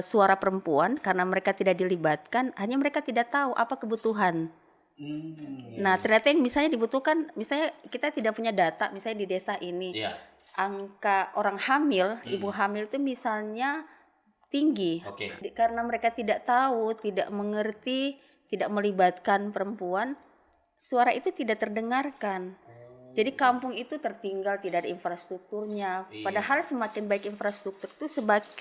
suara perempuan karena mereka tidak dilibatkan, hanya mereka tidak tahu apa kebutuhan. Nah, ternyata yang misalnya dibutuhkan, misalnya kita tidak punya data, misalnya di desa ini angka orang hamil, ibu hamil itu misalnya tinggi, karena mereka tidak tahu, tidak mengerti, tidak melibatkan perempuan, suara itu tidak terdengarkan. Jadi kampung itu tertinggal, tidak ada infrastrukturnya. Padahal semakin baik infrastruktur itu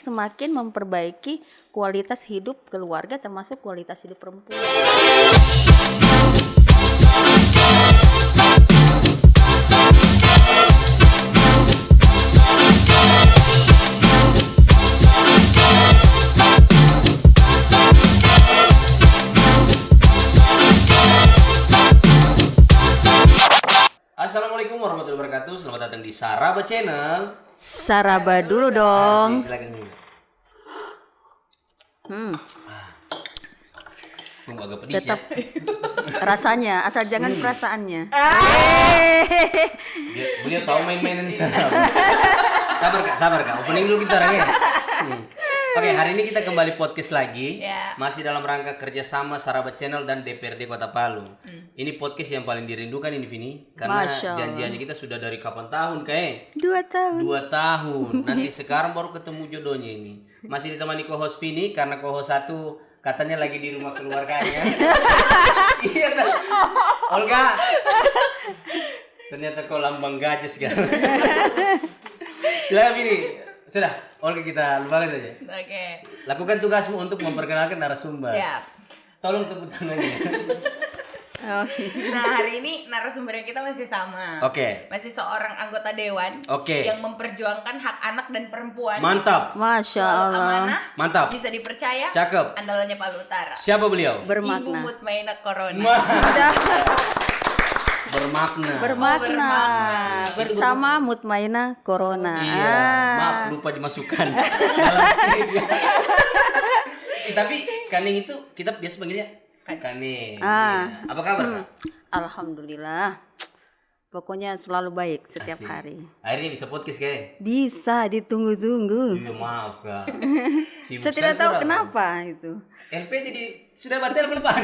semakin memperbaiki kualitas hidup keluarga, termasuk kualitas hidup perempuan. Assalamualaikum warahmatullahi wabarakatuh. Selamat datang di Saraba Channel. Saraba dulu dong. Silakan dulu. Tunggu agak pedis Tetap ya. rasanya, asal jangan perasaannya. Beliau tahu main-mainan di sana. Sabar kak. Opening dulu kita orangnya. Oke, hari ini kita kembali podcast lagi. Masih dalam rangka kerjasama Saraba Channel dan DPRD Kota Palu. Ini podcast yang paling dirindukan ini Vini, karena janjiannya kita sudah dari kapan tahun kayak? 2 tahun. 2 tahun. Nanti sekarang baru ketemu jodohnya ini. Masih ditemani co-host Vini karena co-host satu katanya lagi di rumah keluarganya. Iya tuh. Olga. Ternyata kau lambang gajes kan. Silakan Vini. Sudah, Olga kita lupakan saja. Oke. Lakukan tugasmu untuk memperkenalkan narasumber. Siap. Tolong tepuk tangannya. Nah, hari ini narasumbernya kita masih sama. Oke. Masih seorang anggota dewan. Oke. Yang memperjuangkan hak anak dan perempuan. Mantap. Masya Selalu Allah. amanah. Mantap. Bisa dipercaya. Cakep. Andalannya Palu Utara. Siapa beliau? Ibu Bermakna. Mutmainah Corona. Bermakna. Bermakna. Bersama Mutmainah Corona. Iya, maaf lupa dimasukkan dalam skrip. Tapi Kaning itu kita biasa panggilnya Kaning. Iya. Apa kabar Kak? Alhamdulillah. Pokoknya selalu baik setiap Asik. hari. Akhirnya bisa podcast kayak? Bisa ditunggu-tunggu. Iya maaf Kak. Sibuk Saya tidak sekali tahu sekarang. kenapa itu. LP jadi sudah batal pelepahan.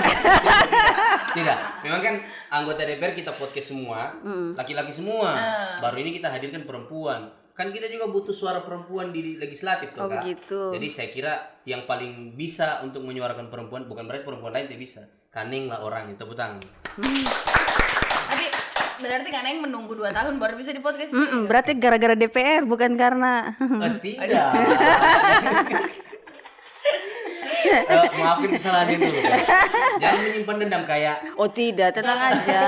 Tidak, memang kan anggota DPR kita podcast semua, laki-laki semua. Baru ini kita hadirkan perempuan. Kan kita juga butuh suara perempuan di legislatif tuh, Oh, Kak. begitu. Jadi saya kira yang paling bisa untuk menyuarakan perempuan bukan berarti perempuan lain tidak bisa. Kaning lah orangnya, tepuk tangan. Tapi berarti kan yang menunggu 2 tahun baru bisa di podcast. Berarti gara-gara DPR bukan karena Tidak. Maafin kesalahan itu. Jangan menyimpan dendam kayak. Oh tidak, tenang aja.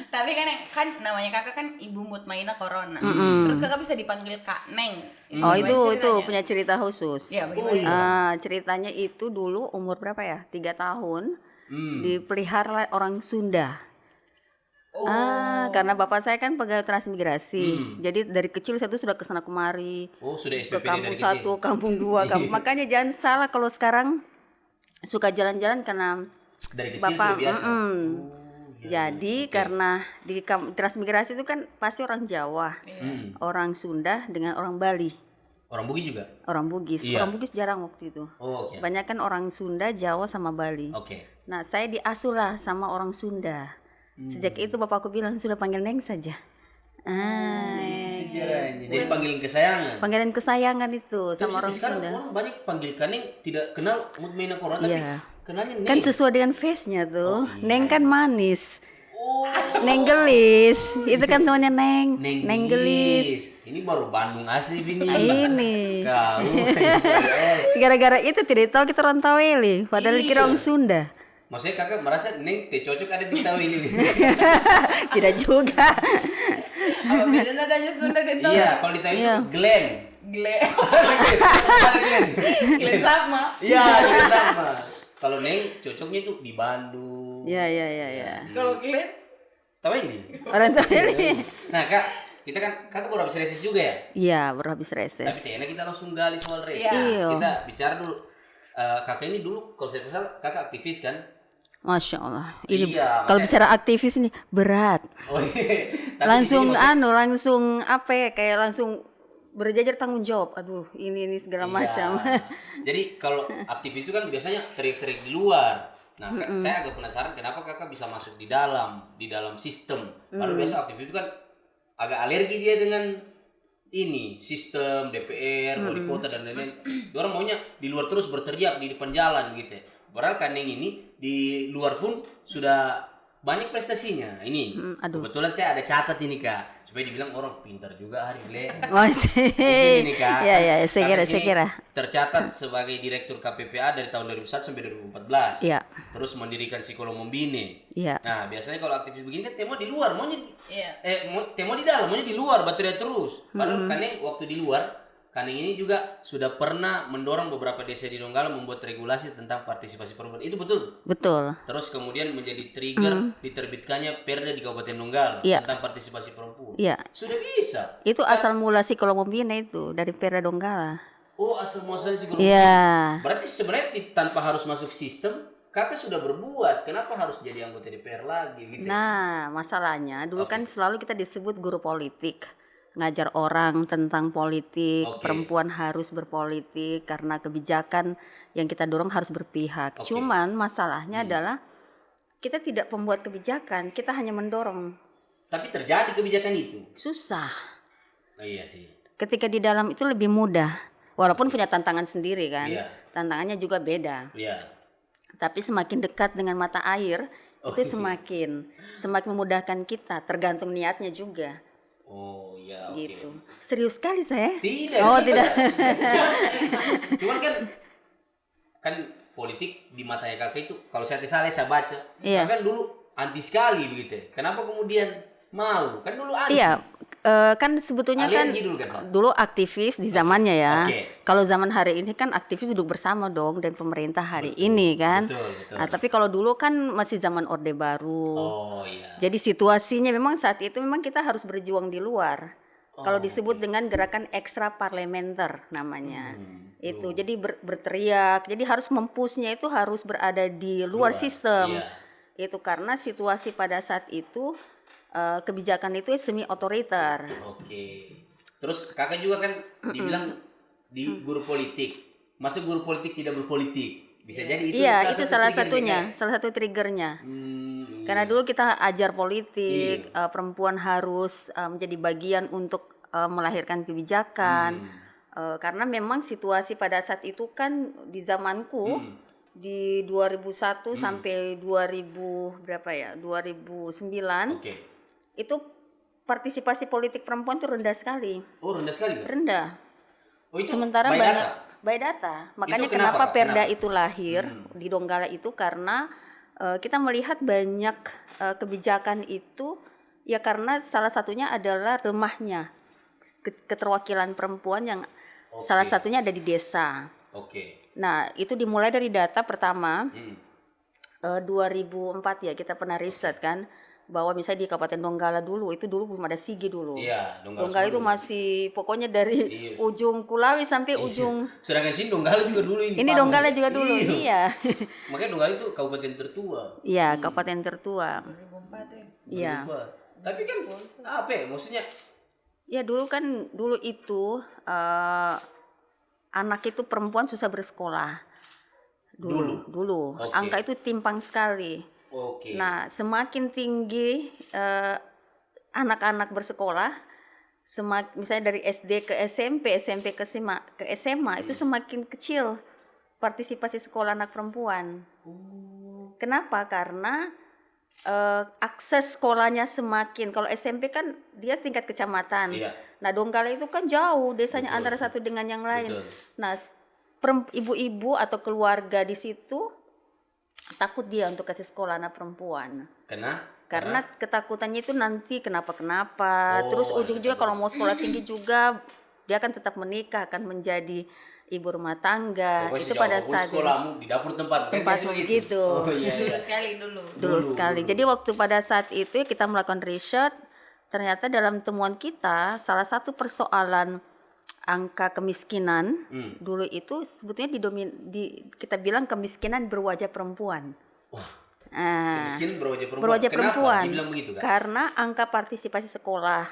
Tapi kan namanya kakak kan Ibu Mutmainah Corona. Terus kakak bisa dipanggil Kak Neng. Oh Gimana itu ceritanya? punya cerita khusus. Iya, bagaimana? Ceritanya itu dulu umur berapa ya? 3 tahun. Dipelihara orang Sunda. Karena bapak saya kan pegawai transmigrasi. Jadi dari kecil saya tuh sudah kesana kemari. Oh, sudah Ke SPP kampung dari 1, kecil. kampung 2, makanya jangan salah kalau sekarang suka jalan-jalan karena Dari kecil bapak. sudah biasa. Jadi karena di transmigrasi itu kan pasti orang Jawa, orang Sunda dengan orang Bali, Orang Bugis juga? orang Bugis. Iya. Orang Bugis jarang waktu itu. Oh, oke. Banyak kan orang Sunda, Jawa sama Bali. Oke. Nah saya diasuh lah sama orang Sunda. Sejak itu bapakku bilang sudah panggil Neng saja. Sejarahnya. Jadi panggilan kesayangan. Panggilan kesayangan itu sama orang Sekarang Sunda. orang banyak panggil Kaning tidak kenal Mutmainah Corona tapi Iya. kenalnya Neng. Kan sesuai dengan face-nya tuh. Neng kan manis. Oh, Neng gelis. Itu kan namanya Neng. Neng gelis. Ini baru Bandung asli Vini. Ini. Kau. Gara-gara itu tidak tahu kita orang Taweli. Padahal dikira orang Sunda. Maksudnya kakak merasa Neng teh cocok ada di tahu ini. Tidak juga. Apa beda nadanya Sunda dan Tahu? Iya, kalau di tahu itu Glenn. Glen. Glenn. Glen sama. Iya, Glenn sama. Kalau Neng cocoknya tuh di Bandung. Ya. Kalau Glen Tahu ini? Orang Taweli. Nah, Kak, kita kan kakak baru habis reses juga ya? Iya, baru habis Tapi reses. enak kita langsung gali soal reses. Iya. Kita bicara dulu. Kakak ini dulu kalau saya tidak salah kakak aktivis kan? Masya Allah. Ini Iya, kalau maksudnya- bicara aktivis ini berat. Oh iya. Tapi di Langsung sini maksud- langsung apa ya? Kayak langsung berjajar tanggung jawab. Aduh, ini segala macam. Jadi kalau aktivis itu kan biasanya teriak-teriak di luar. Nah, saya agak penasaran kenapa kakak bisa masuk di dalam sistem. Karena biasa aktivis itu kan agak alergi dia dengan ini sistem DPR, wali kota dan lain-lain. Orang maunya di luar terus berteriak di depan jalan gitu. Padahal Kaneng ini di luar pun sudah banyak prestasinya. Ini kebetulan saya ada catat ini Kak, supaya dibilang orang pintar juga hari ini. Di sini Kak. Ya, saya kira. Tercatat sebagai direktur KPPA dari tahun 2001 sampai 2014. Iya. Terus mendirikan Psikolog Membine. Iya. Nah, biasanya kalau aktivis begini kan temo di luar, maunya temo di dalam, maunya di luar, baterai terus. Padahal Kaneng waktu di luar, Kaneng ini juga sudah pernah mendorong beberapa desa di Donggala membuat regulasi tentang partisipasi perempuan. Itu betul? Betul. Terus kemudian menjadi trigger diterbitkannya Perda di Kabupaten Donggala tentang partisipasi perempuan. Iya. Sudah bisa. Itu asal mula Psikolog Membina itu dari Perda Donggala. Oh, asal muasalnya Psikolog. Iya. Berarti sebenarnya tanpa harus masuk sistem, kakak sudah berbuat. Kenapa harus jadi anggota DPR lagi gitu? Nah, masalahnya dulu kan selalu kita disebut guru politik. Ngajar orang tentang politik, perempuan harus berpolitik karena kebijakan yang kita dorong harus berpihak. Cuman masalahnya adalah kita tidak membuat kebijakan, kita hanya mendorong. Tapi terjadi kebijakan itu? Susah. Oh, iya sih. Ketika di dalam itu lebih mudah, walaupun punya tantangan sendiri kan. Tantangannya juga beda. Tapi semakin dekat dengan mata air, itu semakin memudahkan kita, tergantung niatnya juga. Oh iya, gitu. Serius sekali saya? Tidak. Oh tidak. Cuman kan politik di matanya kakak itu, kalau saya salah saya baca, kakak dulu anti sekali begitu. Kenapa kemudian mau? Kan dulu anti. Iya, kan sebetulnya dulu aktivis di zamannya ya. Kalau zaman hari ini kan aktivis duduk bersama dong dan pemerintah hari ini kan. Betul. Nah, tapi kalau dulu kan masih zaman Orde Baru. Oh iya. Jadi situasinya memang saat itu memang kita harus berjuang di luar. Kalau disebut dengan gerakan ekstra parlementer namanya. Itu jadi berteriak. Jadi harus mempushnya itu harus berada di luar sistem. Itu karena situasi pada saat itu kebijakan itu semi otoriter. Terus kakak juga kan dibilang di guru politik. Masa guru politik tidak berpolitik? Bisa jadi itu. Iya, itu salah satunya, salah satu triggernya. Karena dulu kita ajar politik, perempuan harus menjadi bagian untuk melahirkan kebijakan. Karena memang situasi pada saat itu kan di zamanku di 2001 sampai 2000 berapa ya? 2009. Itu partisipasi politik perempuan itu rendah sekali. Oh, rendah sekali? Rendah. Oh, itu sementara by data. Makanya kenapa Perda itu lahir di Donggala itu karena kita melihat banyak kebijakan itu ya karena salah satunya adalah lemahnya keterwakilan perempuan yang salah satunya ada di desa. Nah, itu dimulai dari data pertama 2004 ya kita pernah riset kan. Bahwa misalnya di Kabupaten Donggala dulu belum ada Sigi dulu. Iya, Donggala itu masih pokoknya dari ujung Kulawi sampai ujung. Sedangkan sini Donggala juga dulu ini. Ini Donggala juga dulu. Iya. Makanya Donggala itu kabupaten tertua. Iya, kabupaten tertua. 2004 ya. Iya. Tapi kan apa ya maksudnya? Ya dulu itu anak itu perempuan susah bersekolah. Dulu. Angka itu timpang sekali. Nah, semakin tinggi anak-anak bersekolah, misalnya dari SD ke SMP, SMP ke SMA itu semakin kecil partisipasi sekolah anak perempuan. Kenapa? Karena akses sekolahnya semakin. Kalau SMP kan dia tingkat kecamatan. Nah, Donggala itu kan jauh desanya antara satu dengan yang lain. Nah, ibu-ibu atau keluarga di situ takut dia untuk kasih sekolah anak perempuan. Karena ketakutannya itu nanti kenapa-kenapa. Terus ujung-ujungnya kalau mau sekolah tinggi juga dia akan tetap menikah, akan menjadi ibu rumah tangga. Itu pada saat sekolahmu di dapur tempat gitu. Dulu sekali. Jadi waktu pada saat itu kita melakukan riset, ternyata dalam temuan kita salah satu persoalan angka kemiskinan dulu itu sebetulnya kita bilang kemiskinan berwajah perempuan. Kemiskinan berwajah perempuan. Berwajah perempuan. Dibilang begitu kan? Karena angka partisipasi sekolah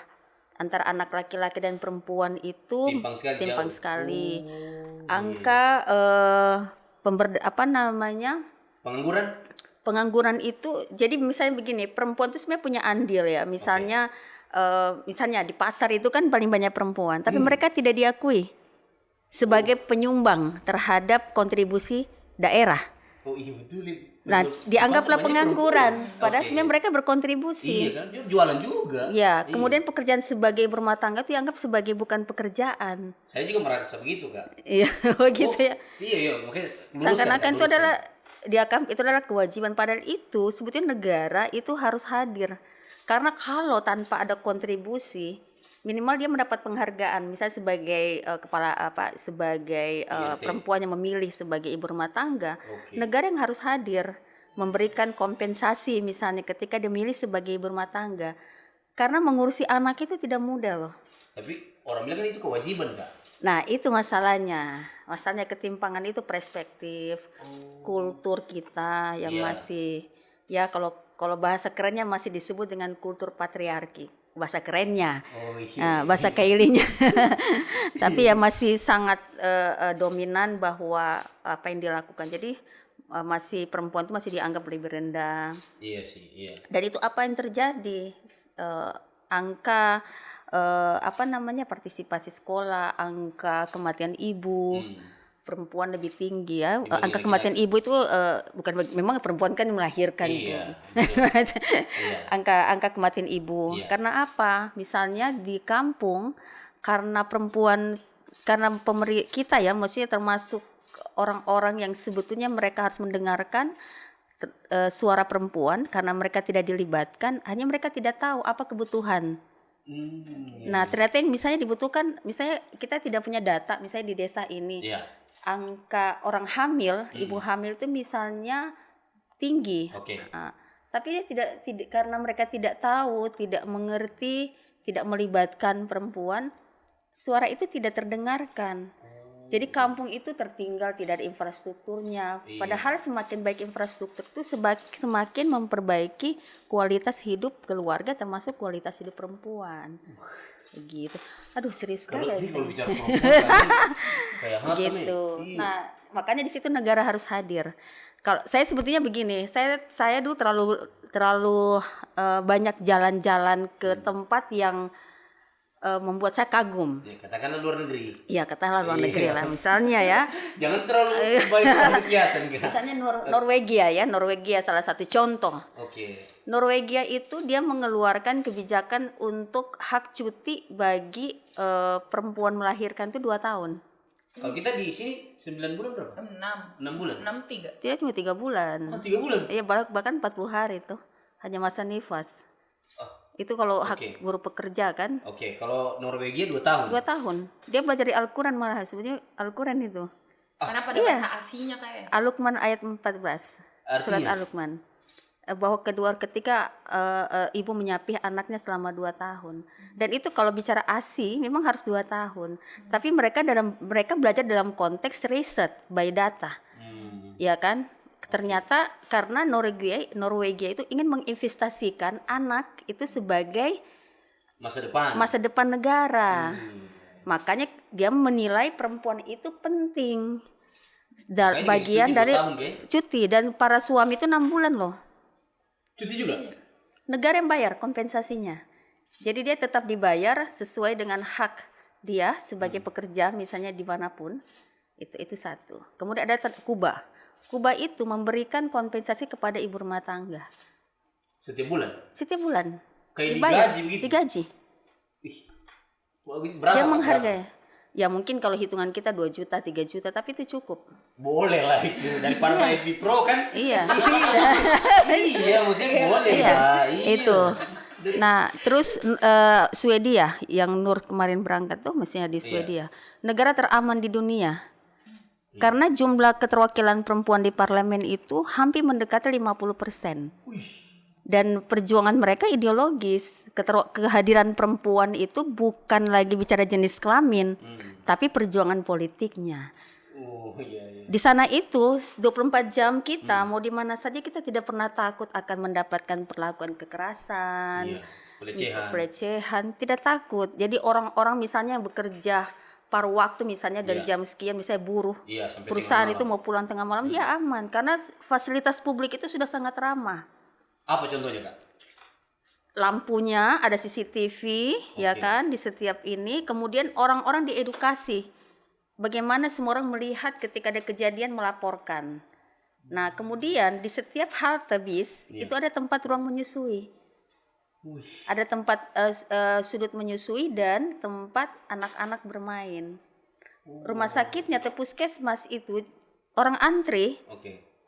antara anak laki-laki dan perempuan itu timpang sekali. Oh, Angka pengangguran itu, jadi misalnya begini, perempuan itu sebenarnya punya andil ya. Misalnya misalnya di pasar itu kan paling banyak perempuan, tapi mereka tidak diakui sebagai penyumbang terhadap kontribusi daerah. Oh iya betul. Nah, dianggaplah pengangguran, padahal sebenarnya mereka berkontribusi. Iya kan, dia jualan juga. Ya, kemudian pekerjaan sebagai ibu rumah tangga itu dianggap sebagai bukan pekerjaan. Saya juga merasa begitu, Kak. Iya, begitu ya. Iya, makanya Seakan-akan itu adalah kewajiban, padahal itu sebetulnya negara itu harus hadir. Karena kalau tanpa ada kontribusi, minimal dia mendapat penghargaan, misalnya sebagai sebagai perempuan yang memilih sebagai ibu rumah tangga, negara yang harus hadir memberikan kompensasi misalnya ketika dia memilih sebagai ibu rumah tangga, karena mengurusi anak itu tidak mudah loh. Tapi orang bilang kan itu kewajiban, Kak. Nah itu masalahnya ketimpangan itu perspektif, kultur kita yang masih ya kalau bahasa kerennya masih disebut dengan kultur patriarki. Bahasa kerennya, bahasa kailinya, tapi ya masih sangat dominan bahwa apa yang dilakukan. Jadi masih perempuan itu masih dianggap lebih rendah. Iya sih, iya. Dan itu apa yang terjadi? Angka partisipasi sekolah, angka kematian ibu. Perempuan lebih tinggi ya. Angka kematian ibu itu memang perempuan kan yang melahirkan. Iya. Angka kematian ibu. Iya. Karena apa? Misalnya di kampung, karena perempuan, karena kita ya, maksudnya termasuk orang-orang yang sebetulnya mereka harus mendengarkan suara perempuan, karena mereka tidak dilibatkan, hanya mereka tidak tahu apa kebutuhan. Nah ternyata yang misalnya dibutuhkan, misalnya kita tidak punya data, misalnya di desa ini. Angka orang hamil, ibu hamil itu misalnya tinggi, tapi dia tidak karena mereka tidak tahu, tidak mengerti, tidak melibatkan perempuan, suara itu tidak terdengarkan. Jadi kampung itu tertinggal, tidak ada infrastrukturnya. Padahal semakin baik infrastruktur itu semakin memperbaiki kualitas hidup keluarga, termasuk kualitas hidup perempuan. Begitu. Aduh serius sekali. Kalau bicara perempuan kayak gitu. Nah, makanya di situ negara harus hadir. Kalau saya sebetulnya begini, saya dulu terlalu banyak jalan-jalan ke tempat yang membuat saya kagum. Ya, katakanlah luar negeri. Iya, katakanlah luar negeri lah misalnya ya. Jangan terlalu banyak kiasan. Misalnya Norwegia salah satu contoh. Norwegia itu dia mengeluarkan kebijakan untuk hak cuti bagi perempuan melahirkan itu 2 tahun. Kalau kita di sini 9 bulan berapa? 6 bulan. 3. Dia cuma 3 bulan. Oh, 3 bulan? Iya, bahkan 40 hari itu. Hanya masa nifas. Itu kalau hak guru pekerja kan. Kalau Norwegia 2 tahun. 2 tahun. Dia belajar di Al-Quran malah, sebetulnya Al-Quran itu. Kenapa ada bahasa Asinya kayak? Al-Luqman ayat 14. Surat Al-Luqman. Bahwa ketika ibu menyapih anaknya selama 2 tahun. Dan itu kalau bicara ASI memang harus 2 tahun. Tapi mereka belajar dalam konteks riset by data. Ya kan? Ternyata karena Norwegia itu ingin menginvestasikan anak itu sebagai masa depan negara. Makanya dia menilai perempuan itu penting. Bagian dari cuti, dan para suami itu 6 bulan loh. Cuti juga? Negara yang bayar kompensasinya. Jadi dia tetap dibayar sesuai dengan hak dia sebagai pekerja, misalnya dimanapun. Itu satu. Kemudian ada Kuba. Kuba itu memberikan kompensasi kepada ibu rumah tangga. Setiap bulan? Setiap bulan. Kayak digaji begitu? Digaji. Berapa? Dia menghargai. Ya mungkin kalau hitungan kita 2 juta, 3 juta, tapi itu cukup. Boleh lah itu. Daripada FB Pro kan? Iya. Iya, maksudnya boleh lah. Iya. Itu. Nah, terus Swedia yang Nur kemarin berangkat tuh mestinya di Swedia. Negara teraman di dunia. Karena jumlah keterwakilan perempuan di parlemen itu hampir mendekati 50%. Dan perjuangan mereka ideologis. Kehadiran perempuan itu bukan lagi bicara jenis kelamin, tapi perjuangan politiknya. Di sana itu 24 jam kita mau di mana saja kita tidak pernah takut akan mendapatkan perlakuan kekerasan. pelecehan, tidak takut. Jadi orang-orang misalnya yang bekerja paruh waktu misalnya dari jam sekian, misalnya buruh, perusahaan itu mau pulang tengah malam, dia aman karena fasilitas publik itu sudah sangat ramah. Apa contohnya, Kak? Lampunya ada CCTV, ya kan, di setiap ini. Kemudian orang-orang diedukasi bagaimana semua orang melihat ketika ada kejadian melaporkan. Nah, kemudian di setiap halte bis itu ada tempat ruang menyusui. Ada tempat sudut menyusui dan tempat anak-anak bermain. Rumah sakitnya atau puskesmas itu orang antri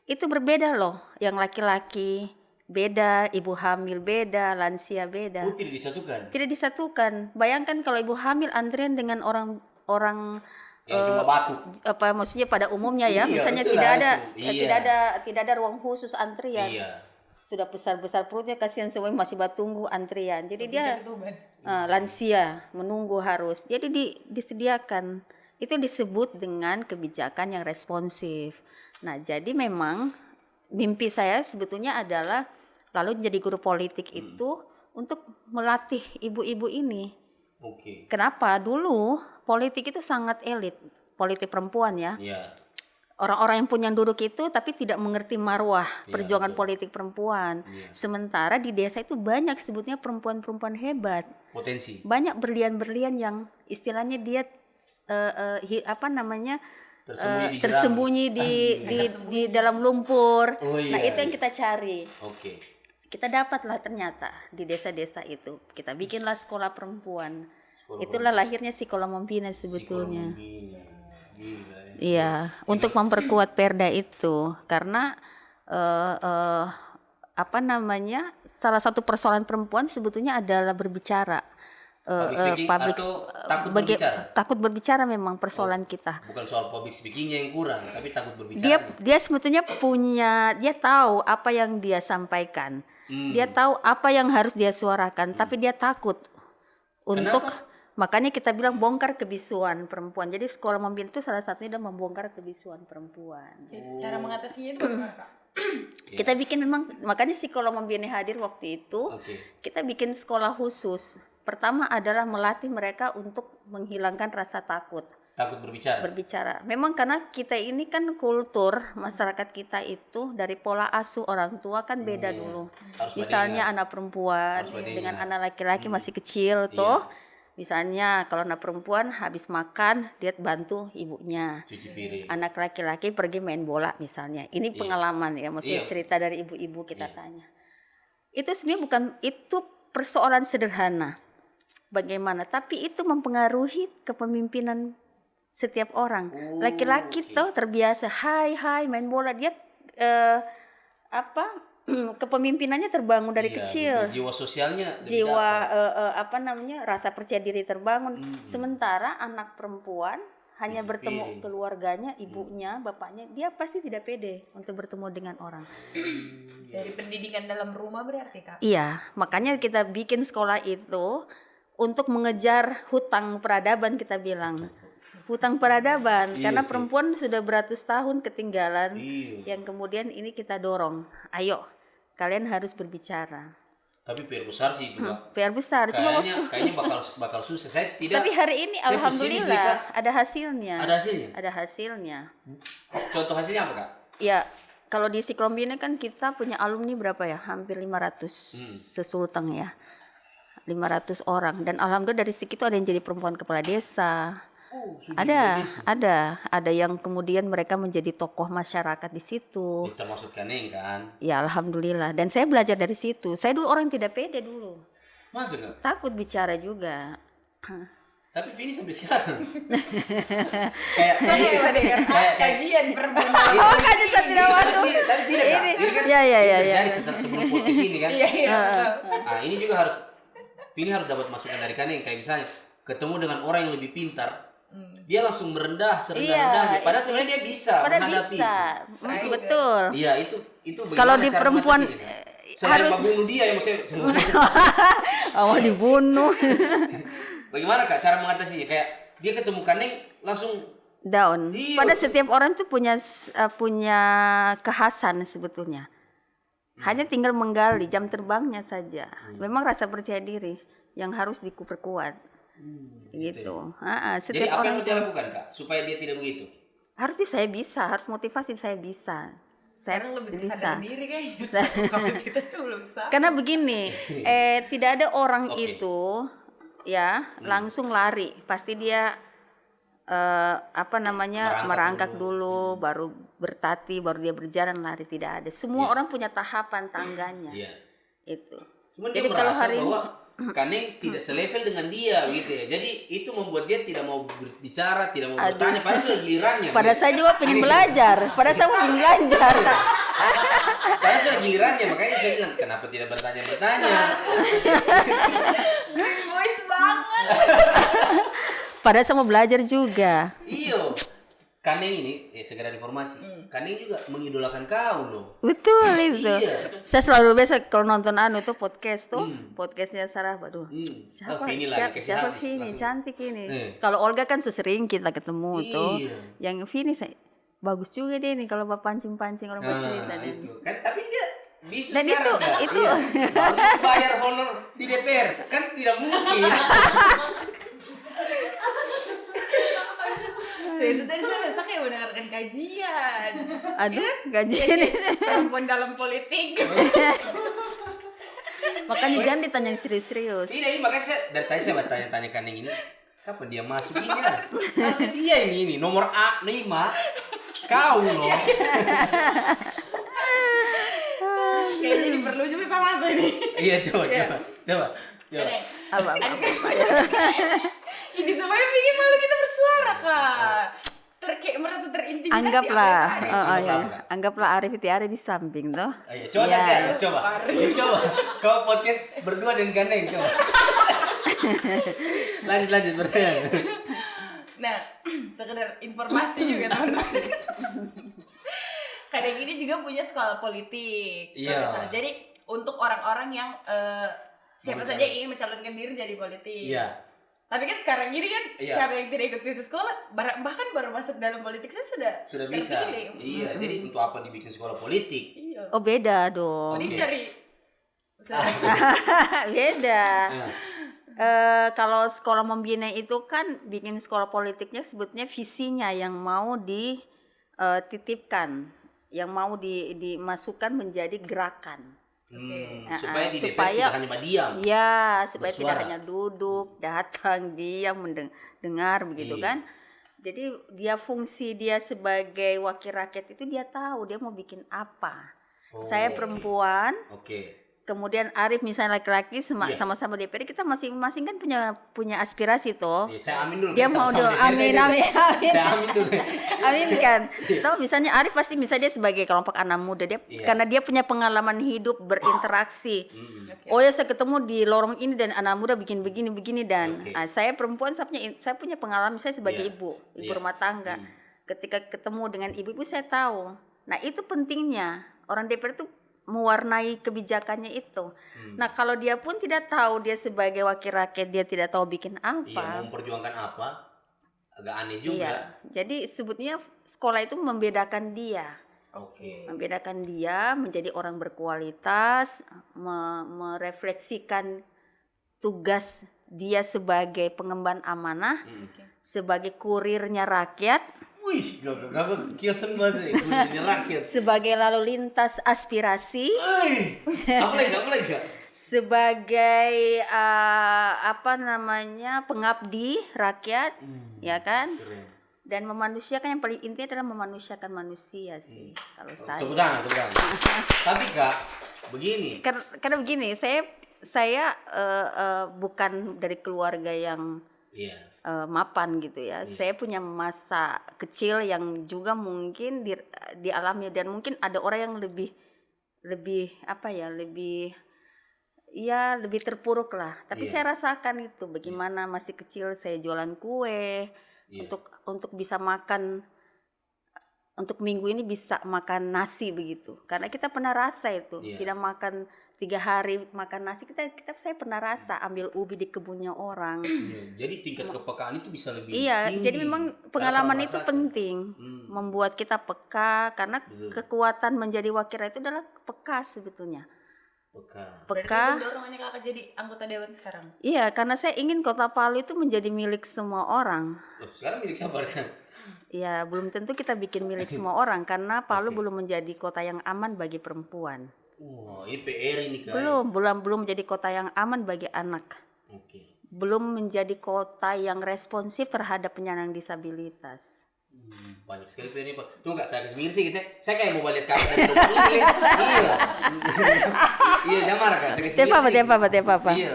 itu berbeda loh. Yang laki-laki beda, ibu hamil beda, lansia beda. Tidak disatukan. Tidak disatukan. Bayangkan kalau ibu hamil antrian dengan orang yang cuma batuk. Apa maksudnya pada umumnya ya, misalnya tidak ada ruang khusus antrian. Sudah besar-besar perutnya, kasihan semua masih tunggu antrian. Jadi dia lansia menunggu harus. Jadi disediakan. Itu disebut dengan kebijakan yang responsif. Nah, jadi memang mimpi saya sebetulnya adalah lalu jadi guru politik itu untuk melatih ibu-ibu ini. Kenapa? Dulu politik itu sangat elit, politik perempuan ya. Orang-orang yang punya duduk itu tapi tidak mengerti marwah perjuangan politik perempuan. Sementara di desa itu banyak sebutnya perempuan-perempuan hebat. Potensi. Banyak berlian-berlian yang istilahnya dia tersembunyi di dalam lumpur. Nah, itu yang kita cari. Kita dapatlah ternyata di desa-desa itu. Kita bikinlah sekolah perempuan. Itulah lahirnya Sekolah Membina sebetulnya. Iya, untuk memperkuat Perda itu karena salah satu persoalan perempuan sebetulnya adalah berbicara. Takut berbicara memang persoalan kita. Bukan soal public speakingnya yang kurang, tapi takut berbicara. Dia sebetulnya dia tahu apa yang dia sampaikan. Dia tahu apa yang harus dia suarakan, tapi dia takut untuk. Makanya kita bilang bongkar kebisuan perempuan. Jadi Sekolah Membina itu salah satunya adalah membongkar kebisuan perempuan. Cara mengatasinya itu bagaimana, Kak? Kita bikin memang, makanya Sekolah Membina hadir waktu itu. Kita bikin sekolah khusus. Pertama adalah melatih mereka untuk menghilangkan rasa takut. Takut berbicara. Memang karena kita ini kan kultur masyarakat kita itu dari pola asuh orang tua kan beda dulu. Misalnya anak perempuan dengan anak laki-laki masih kecil tuh. Misalnya kalau anak perempuan habis makan dia bantu ibunya. Cuci piring. Anak laki-laki pergi main bola misalnya. Ini pengalaman ya, maksudnya cerita dari ibu-ibu kita tanya. Itu sebenarnya bukan itu persoalan sederhana. Bagaimana? Tapi itu mempengaruhi kepemimpinan setiap orang. Laki-laki tuh terbiasa hai main bola, dia kepemimpinannya terbangun dari kecil. Jiwa sosialnya rasa percaya diri terbangun. Sementara anak perempuan hanya bertemu keluarganya, ibunya, bapaknya, dia pasti tidak pede untuk bertemu dengan orang. Dari pendidikan dalam rumah berarti, Kak? Iya, makanya kita bikin sekolah itu untuk mengejar hutang peradaban, kita bilang. Hutang peradaban, karena perempuan sudah beratus tahun ketinggalan. Yang kemudian ini kita dorong. Ayo, kalian harus berbicara. Tapi PR besar sih itu, Kak. PR besar. Kayaknya bakal susah. Saya tidak. Tapi hari ini alhamdulillah ada hasilnya. Ada hasilnya. Contoh hasilnya apa, Kak? Ya, kalau di Sekolah Membina kan kita punya alumni berapa ya? Hampir 500 sesultang ya. 500 orang, dan alhamdulillah dari segitu ada yang jadi perempuan kepala desa. Ada yang kemudian mereka menjadi tokoh masyarakat di situ. Termasuk Kaneng kan? Ya alhamdulillah. Dan saya belajar dari situ. Saya dulu orang yang tidak pede dulu. Masa nggak? Takut bicara juga. Tapi Vini sampai sekarang. kayak kajian perempuan. Kajian satria waduh. Tapi tidak kan? Ini kan terjadi setelah sebelum podcast ini kan? Nah, ini juga harus Vini harus dapat masukan dari Kaneng. Kayak misalnya ketemu dengan orang yang lebih pintar, dia langsung merendah serendah-rendahnya. Padahal sebenarnya dia bisa menghadapi itu. Betul. Iya, itu kalau di perempuan harus membunuh dia ya maksudnya. Mau dibunuh. Bagaimana, Kak, cara mengatasinya? Kayak dia ketemu Kaneng langsung down. Pada setiap orang tuh punya kekhasan sebetulnya. Hanya tinggal menggali jam terbangnya saja. Memang rasa percaya diri yang harus diperkuat. Gitu. Jadi apa yang harus dia lakukan, Kak, supaya dia tidak begitu? Harus bisa, harus motivasi saya bisa. Saya Sekarang lebih bisa. sadar diri kayaknya. Kapasitas itu belum bisa. Karena begini, tidak ada orang itu ya langsung lari. Pasti dia merangkak dulu, baru bertati, baru dia berjalan lari. Tidak ada. Semua orang punya tahapan tangganya. Itu. Cuman jadi dia merasa bahwa Kaneng tidak selevel dengan dia gitu ya. Jadi itu membuat dia tidak mau berbicara, tidak mau bertanya. Padahal sudah gilirannya. Padahal saya juga pengen belajar. Padahal sudah gilirannya. Makanya saya bilang kenapa tidak bertanya-bertanya. Green voice banget. Padahal saya mau belajar juga. Iyo. Kaneng ini, sekedar informasi, Kaneng juga mengidolakan kau loh. Betul itu. Iya. Saya selalu biasa kalau nonton tuh podcast tuh, podcastnya Sarah, waduh. Siapa Vini, cantik ini. Kalau Olga kan sering kita ketemu tuh. Yang Vini bagus juga deh nih kalau pancing-pancing orang bercerita itu. Kan tapi dia bisa dan sekarang itu. Baru bayar honor di DPR kan tidak mungkin. Itu tadi saya kayak mendengarkan kajian. Aduh, kajian ini. Perempuan dalam politik. Makanya jangan ditanya serius-serius. Ini makanya dari tadi saya bertanya-tanya Kaneng ini, kapan dia masuk ini ya? Harusnya dia ini nomor A5. Kau loh. Kayaknya jadi perlu juga sama masuk ini. Iya, coba. Apa? Ini supaya bikin malu kita bersuara, Kak. Kayak merasa terintimidasi. Anggaplah Arif itu ada di samping tuh. Coba. Kau podcast berdua dengan Kaneng, coba. lanjut bertanya. Nah, sekedar informasi juga teman-teman. Kadang ini juga punya sekolah politik. Iya. Jadi untuk orang-orang yang siapa saja yang ingin mencalonkan diri jadi politik. Iya. Tapi kan sekarang ini kan siapa yang tidak ikut itu sekolah bahkan baru masuk dalam politik saya sudah bisa. Iya, jadi untuk apa dibikin sekolah politik? Iya. Oh beda dong. Ini cari beda. Kalau sekolah membina itu kan bikin sekolah politiknya sebetulnya visinya yang mau dititipkan, yang mau dimasukkan menjadi gerakan. Supaya di DPR tidak hanya diam. Ya, supaya tidak hanya duduk, datang, diam, mendengar begitu kan. Jadi fungsi dia sebagai wakil rakyat itu dia tahu dia mau bikin apa. Saya perempuan. Kemudian Arif misalnya laki-laki sama-sama DPR, kita masing-masing kan punya aspirasi tuh. Saya amin dulu. Dia mau amin. Saya amin dulu. Amin kan. Tahu misalnya Arif pasti misalnya dia sebagai kelompok anak muda karena dia punya pengalaman hidup berinteraksi. Oh ya saya ketemu di lorong ini dan anak muda bikin begini dan saya perempuan saya punya pengalaman saya sebagai ibu rumah tangga. Ketika ketemu dengan ibu-ibu saya tahu. Nah, itu pentingnya orang DPR itu mewarnai kebijakannya itu. Nah, kalau dia pun tidak tahu dia sebagai wakil rakyat dia tidak tahu bikin apa. Mau memperjuangkan apa? Agak aneh juga. Iya. Jadi sebetulnya sekolah itu membedakan dia. Membedakan dia menjadi orang berkualitas, merefleksikan tugas dia sebagai pengemban amanah, sebagai kurirnya rakyat. Wih, gak kiasan bahasa kurirnya rakyat. Sebagai lalu lintas aspirasi. Apalagi gak? Sebagai pengabdi rakyat, ya kan? Keren. Dan memanusiakan, yang paling intinya adalah memanusiakan manusia sih kalau saya. Tepuk tangan. Tapi Kak, begini. Karena begini, saya bukan dari keluarga yang mapan gitu ya. Saya punya masa kecil yang juga mungkin dialami dan mungkin ada orang yang lebih terpuruk lah. Tapi saya rasakan itu bagaimana masih kecil saya jualan kue untuk bisa makan, untuk minggu ini bisa makan nasi begitu. Karena kita pernah rasa itu tidak makan 3 hari makan nasi, saya pernah rasa ambil ubi di kebunnya orang. Jadi tingkat kepekaan itu bisa lebih tinggi. Jadi memang pengalaman itu penting, membuat kita peka, karena kekuatan menjadi wakil rakyat itu adalah peka sebetulnya. Peka. Dorongannya kakak jadi anggota dewan sekarang? Iya, karena saya ingin Kota Palu itu menjadi milik semua orang. Sekarang milik siapa kan? Ya, belum tentu kita bikin milik semua orang, karena Palu belum menjadi kota yang aman bagi perempuan. Ini PR ini kan? Belum menjadi kota yang aman bagi anak. Belum menjadi kota yang responsif terhadap penyandang disabilitas. Banyak sekali PR ini, Pak. Tuh enggak, saya kasih sih gitu. Saya kayak mau balik kakak dari ini. Iya. Iya, jangan marah Kak. Saya kasih apa. Iya.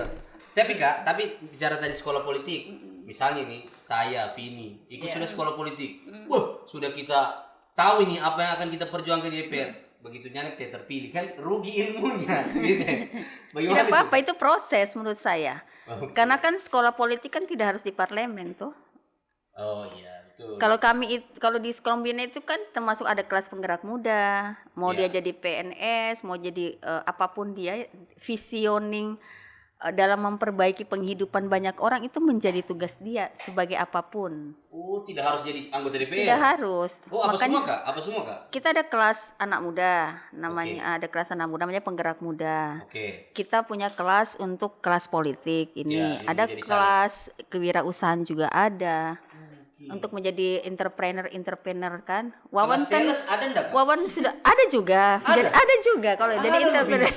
Tapi bicara tadi sekolah politik. Misalnya nih, saya, Vini, ikut sudah sekolah politik. Wah, sudah kita tahu ini apa yang akan kita perjuangkan di DPR. Begitu nyanek dia terpilih, kan rugi ilmunya. Gitu. Tidak apa-apa, itu proses menurut saya. Karena kan sekolah politik kan tidak harus di parlemen tuh. Oh iya, betul. Kalau di sekolah pembina itu kan termasuk ada kelas penggerak muda, mau dia jadi PNS, mau jadi apapun dia, visioning dalam memperbaiki penghidupan banyak orang itu menjadi tugas dia sebagai apapun. Tidak harus jadi anggota DPR. Tidak harus. Apa semua kak? Kita ada kelas anak muda, ada kelas anak muda namanya penggerak muda. Kita punya kelas untuk kelas politik ini ada kelas kewirausahaan juga ada. Untuk menjadi entrepreneur kan. Wawan kan ada enggak, Kak? Wawan sudah ada juga. Ada juga kalau jadi entrepreneur.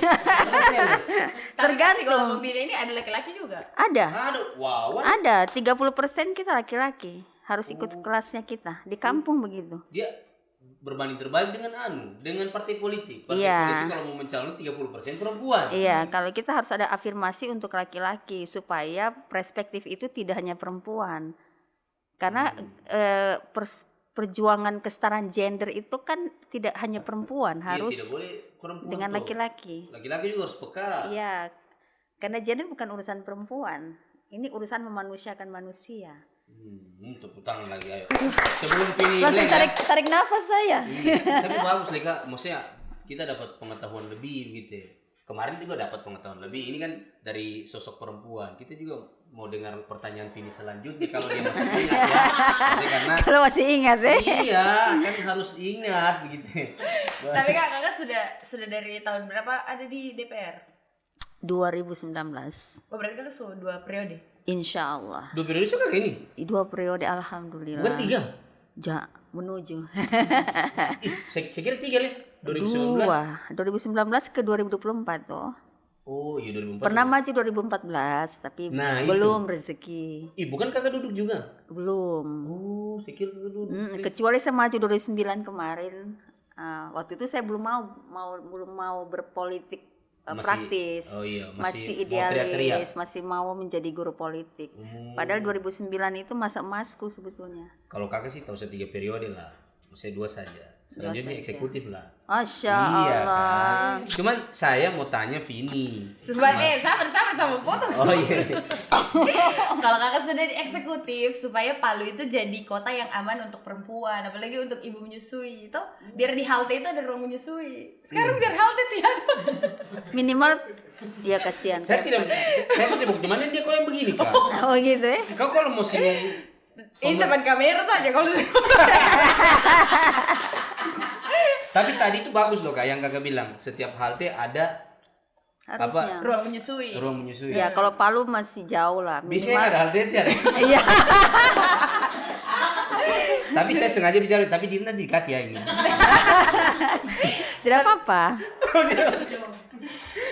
Tergantung. Kalau pembina ini ada laki-laki juga. Ada. Wawan. Ada 30% kita laki-laki. Harus ikut kelasnya kita di kampung begitu. Dia berbanding terbalik dengan partai politik. Politik kalau mau mencalon 30% perempuan. Iya, kalau kita harus ada afirmasi untuk laki-laki supaya perspektif itu tidak hanya perempuan. Karena perjuangan kesetaraan gender itu kan tidak hanya perempuan, harus tidak boleh perempuan dengan laki-laki. Laki-laki juga harus peka. Iya, karena gender bukan urusan perempuan, ini urusan memanusiakan manusia. Tepuk tangan lagi, ayo. Sebelum Vini langsung tarik nafas saya. Tapi bagus Leka, maksudnya kita dapat pengetahuan lebih gitu. Kemarin juga dapat pengetahuan lebih. Ini kan dari sosok perempuan. Kita juga mau dengar pertanyaan Vini selanjutnya kalau dia masih ingat ya. Karena kalau masih ingat Iya, kan harus ingat begitu. Tapi kakak sudah dari tahun berapa ada di DPR? 2019. Oh, berarti kakak sudah 2 periode? Insya Allah. 2 periode suka kayak ini? 2 periode alhamdulillah. Bukan 3? Menuju. Saya kira 3 ya. 2019 ke 2024 tuh. Oh iya 2014. Pernah maju 2014 tapi belum rezeki. Bukan kakak duduk juga? Belum. Oh, saya kira kakak duduk. Kecuali saya maju 2009 kemarin. Waktu itu saya belum mau berpolitik praktis. Masih idealis, masih mau menjadi guru politik. Padahal 2009 itu masa emasku sebetulnya. Kalau kakak sih tahu 3 periode lah. Saya 2 saja. Selanjutnya eksekutif lah. Masya Allah. Kan? Cuman saya mau tanya Vini. Sabar sama potong. Oh iya. Kalau kakak sudah di eksekutif supaya Palu itu jadi kota yang aman untuk perempuan, apalagi untuk ibu menyusui. Itu biar di halte itu ada ruang menyusui. Sekarang biar halte tiada. Minimal ya kasihan. Saya sudah bagaimana dia kalau yang begini Kak. Oh gitu ya. Kau kalau mau ini depan kamera saja kalau. Tapi tadi itu bagus loh Kak yang kakak bilang setiap halte ada harusnya ruang menyusui. Ya kalau Palu masih jauh lah. Biasanya ada halte ya. Iya. Tapi saya sengaja bicara tapi dia nanti dikat ya ini. Tidak apa-apa.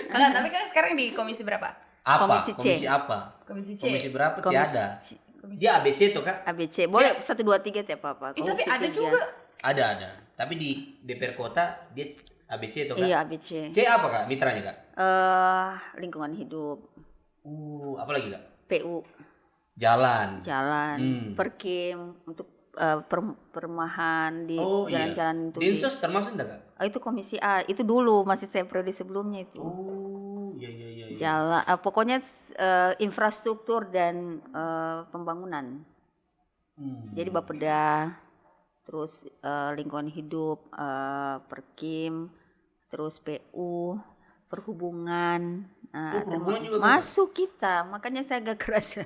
Kakak, tapi kan sekarang di komisi berapa? Komisi C. Komisi apa? Komisi C. Komisi berapa? Tiada. Dia ABC tuh Kak? ABC. Boleh 1 2 3 tidak apa-apa. Tapi ada juga. Ada. Tapi di DPR kota dia ABC tuh Kak? Iya, ABC. C apa Kak? Mitranya Kak? Lingkungan hidup. Apa lagi Kak? PU. Jalan. Perkim untuk perumahan di jalan-jalan itu. Dinsos termasuk enggak Kak? Itu komisi A. Itu dulu masih saya periode sebelumnya itu. Iya. Jalan, pokoknya infrastruktur dan pembangunan. Jadi Bapeda, terus lingkungan hidup, Perkim, terus PU, perhubungan. Perhubungan juga masuk kita, makanya saya agak keras.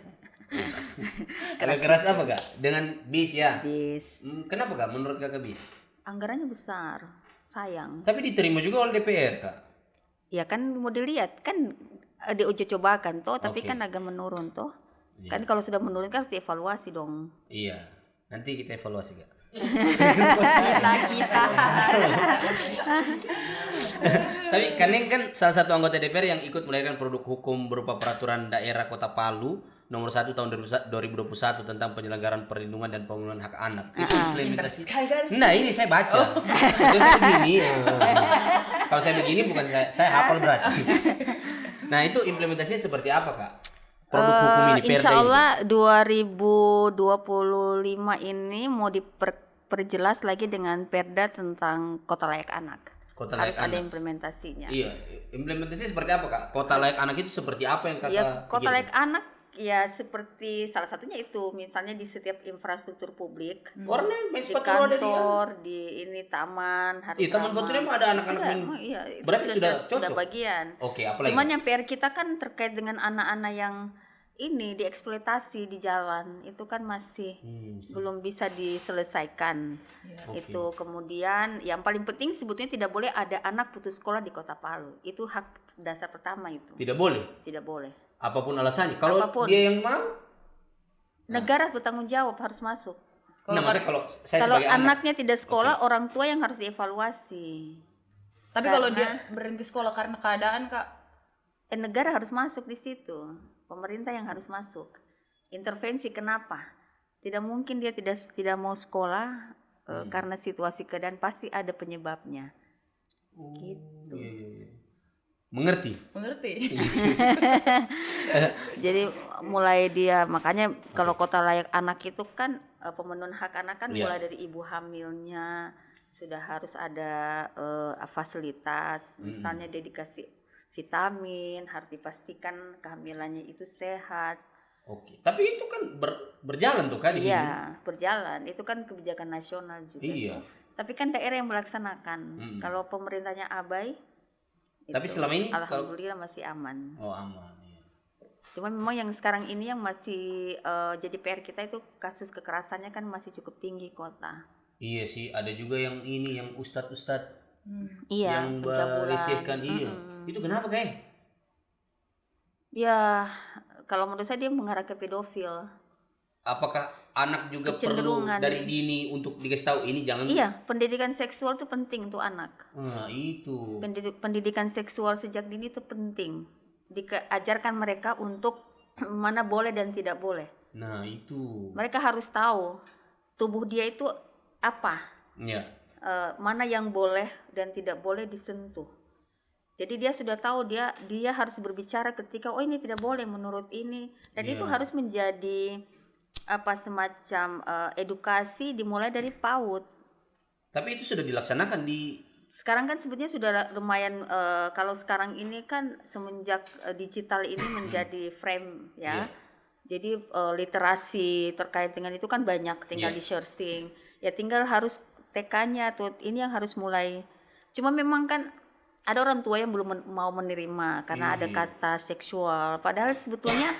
Agak keras apa Kak? Dengan bis ya? Bis. Kenapa Kak menurut Kakak bis? Anggarannya besar, sayang. Tapi diterima juga oleh DPR Kak? Ya kan mau dilihat, kan diuji cobakan toh, tapi kan agak menurun toh. Kan kalau sudah menurun kan harus dievaluasi dong. Iya, nanti kita evaluasi Kak. kita. Tapi Kaneng kan salah satu anggota DPR yang ikut melahirkan produk hukum berupa peraturan daerah Kota Palu nomor 1 tahun 2021 tentang penyelenggaraan perlindungan dan pemenuhan hak anak. Itu implementasi. Nah, ini saya baca. Terus saya begini. Kalau saya begini bukan saya hafal berarti. Nah, itu implementasinya seperti apa, Kak? Produk hukum ini Perda Insya Allah 2025 ini mau diperjelas lagi dengan Perda tentang kota layak anak. Kota harus layak ada anak. implementasinya. Iya, implementasinya seperti apa Kak? Kota layak anak itu seperti apa yang Kakak Ya, kota pikirkan? layak anak ya seperti salah satunya itu, misalnya di setiap infrastruktur publik, Warnanya main di sepatu roda kantor, di ini taman harus Iya, Taman ramah. Fotonya mah ada anak-anak Sudah, yang iya, itu berarti sudah sudah cocok. bagian. Oke, apa lagi? Cuman yang PR kita kan terkait dengan anak-anak yang ini dieksploitasi di jalan, itu kan masih belum bisa diselesaikan. Itu kemudian yang paling penting sebetulnya tidak boleh ada anak putus sekolah di Kota Palu. Itu hak dasar pertama itu. Tidak boleh. Tidak boleh. Apapun alasannya. Kalau Apapun. dia yang mau, Negara bertanggung jawab harus masuk. nah maksudnya kalau saya Kalau sebagai anak, anaknya tidak sekolah, orang tua yang harus dievaluasi. Tapi kalau dia berhenti sekolah karena keadaan Kak, Negara harus masuk di situ. Pemerintah yang harus masuk. Intervensi kenapa? Tidak mungkin dia tidak mau sekolah karena situasi keadaan, pasti ada penyebabnya. Gitu. iya. Mengerti. Jadi mulai dia, makanya kalau kota layak anak itu kan pemenuhan hak anak kan mulai dari ibu hamilnya sudah harus ada fasilitas, misalnya dia dikasih vitamin, harus dipastikan kehamilannya itu sehat. Oke. Tapi itu kan berjalan tuh Kak di sini. Iya, berjalan. Itu kan kebijakan nasional juga. Iya. Tapi kan daerah yang melaksanakan. Kalau pemerintahnya abai, Tapi itu selama ini alhamdulillah masih aman. Oh, aman. Iya. Cuma memang yang sekarang ini yang masih jadi PR kita itu kasus kekerasannya kan masih cukup tinggi kota. Iya sih, ada juga yang ini yang ustadz Iya, yang pencabulan. melecehkan iya. Itu kenapa Kak? Ya, kalau menurut saya dia mengarah ke pedofil. Apakah anak juga perlu dari dini untuk dikasih tahu ini jangan? Iya, pendidikan seksual itu penting untuk anak. Nah, itu. Pendidikan seksual sejak dini itu penting. Diajarkan mereka untuk mana boleh dan tidak boleh. Nah, itu. Mereka harus tahu tubuh dia itu apa. Iya. Mana yang boleh dan tidak boleh disentuh. Jadi dia sudah tahu dia harus berbicara ketika oh ini tidak boleh menurut ini, dan itu harus menjadi semacam edukasi dimulai dari PAUD. Tapi itu sudah dilaksanakan di sekarang kan sebetulnya sudah lumayan kalau sekarang ini kan semenjak digital ini menjadi frame ya. Jadi literasi terkait dengan itu kan banyak, tinggal di searching. Ya tinggal harus TK-nya tuh ini yang harus mulai. Cuma memang kan ada orang tua yang belum mau menerima karena ada kata seksual. Padahal sebetulnya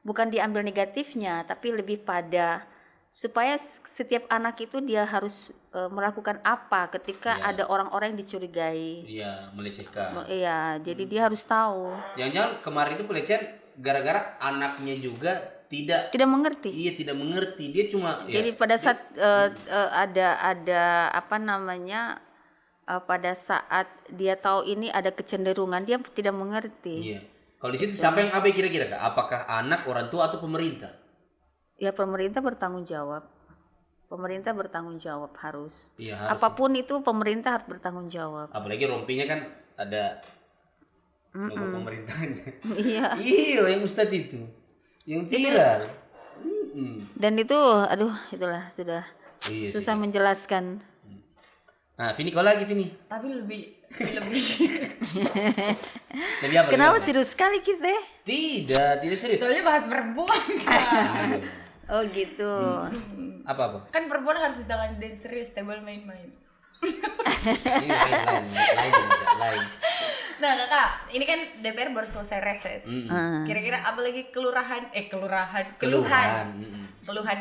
bukan diambil negatifnya, tapi lebih pada supaya setiap anak itu dia harus melakukan apa ketika ada orang-orang yang dicurigai. Iya, melecehkan. Iya, jadi dia harus tahu. Jangan-jangan kemarin itu pelecehan gara-gara anaknya juga tidak mengerti. Iya, tidak mengerti. Dia cuma jadi pada saat ada pada saat dia tahu ini ada kecenderungan, dia tidak mengerti. Iya. Kalau di situ siapa yang abai kira-kira Kak? Apakah anak, orang tua atau pemerintah? Ya pemerintah bertanggung jawab. Pemerintah bertanggung jawab harus. Iya, harus. Apapun itu pemerintah harus bertanggung jawab. Apalagi rompinya kan ada logo pemerintahnya. Iya. Iya, yang Ustadz itu. Yang viral. Dan itu itulah sudah susah menjelaskan. Nah, Vini kau lagi Vini. tapi lebih Lebih apa? Kenapa lebih apa? serius sekali kita? Tidak serius. soalnya bahas perempuan kan. Oh gitu. Apa? Kan perempuan harus ditangani dan serius, tebal main-main. Ini lain. Nah kakak, ini kan DPR baru selesai reses. Kira-kira apa lagi keluhan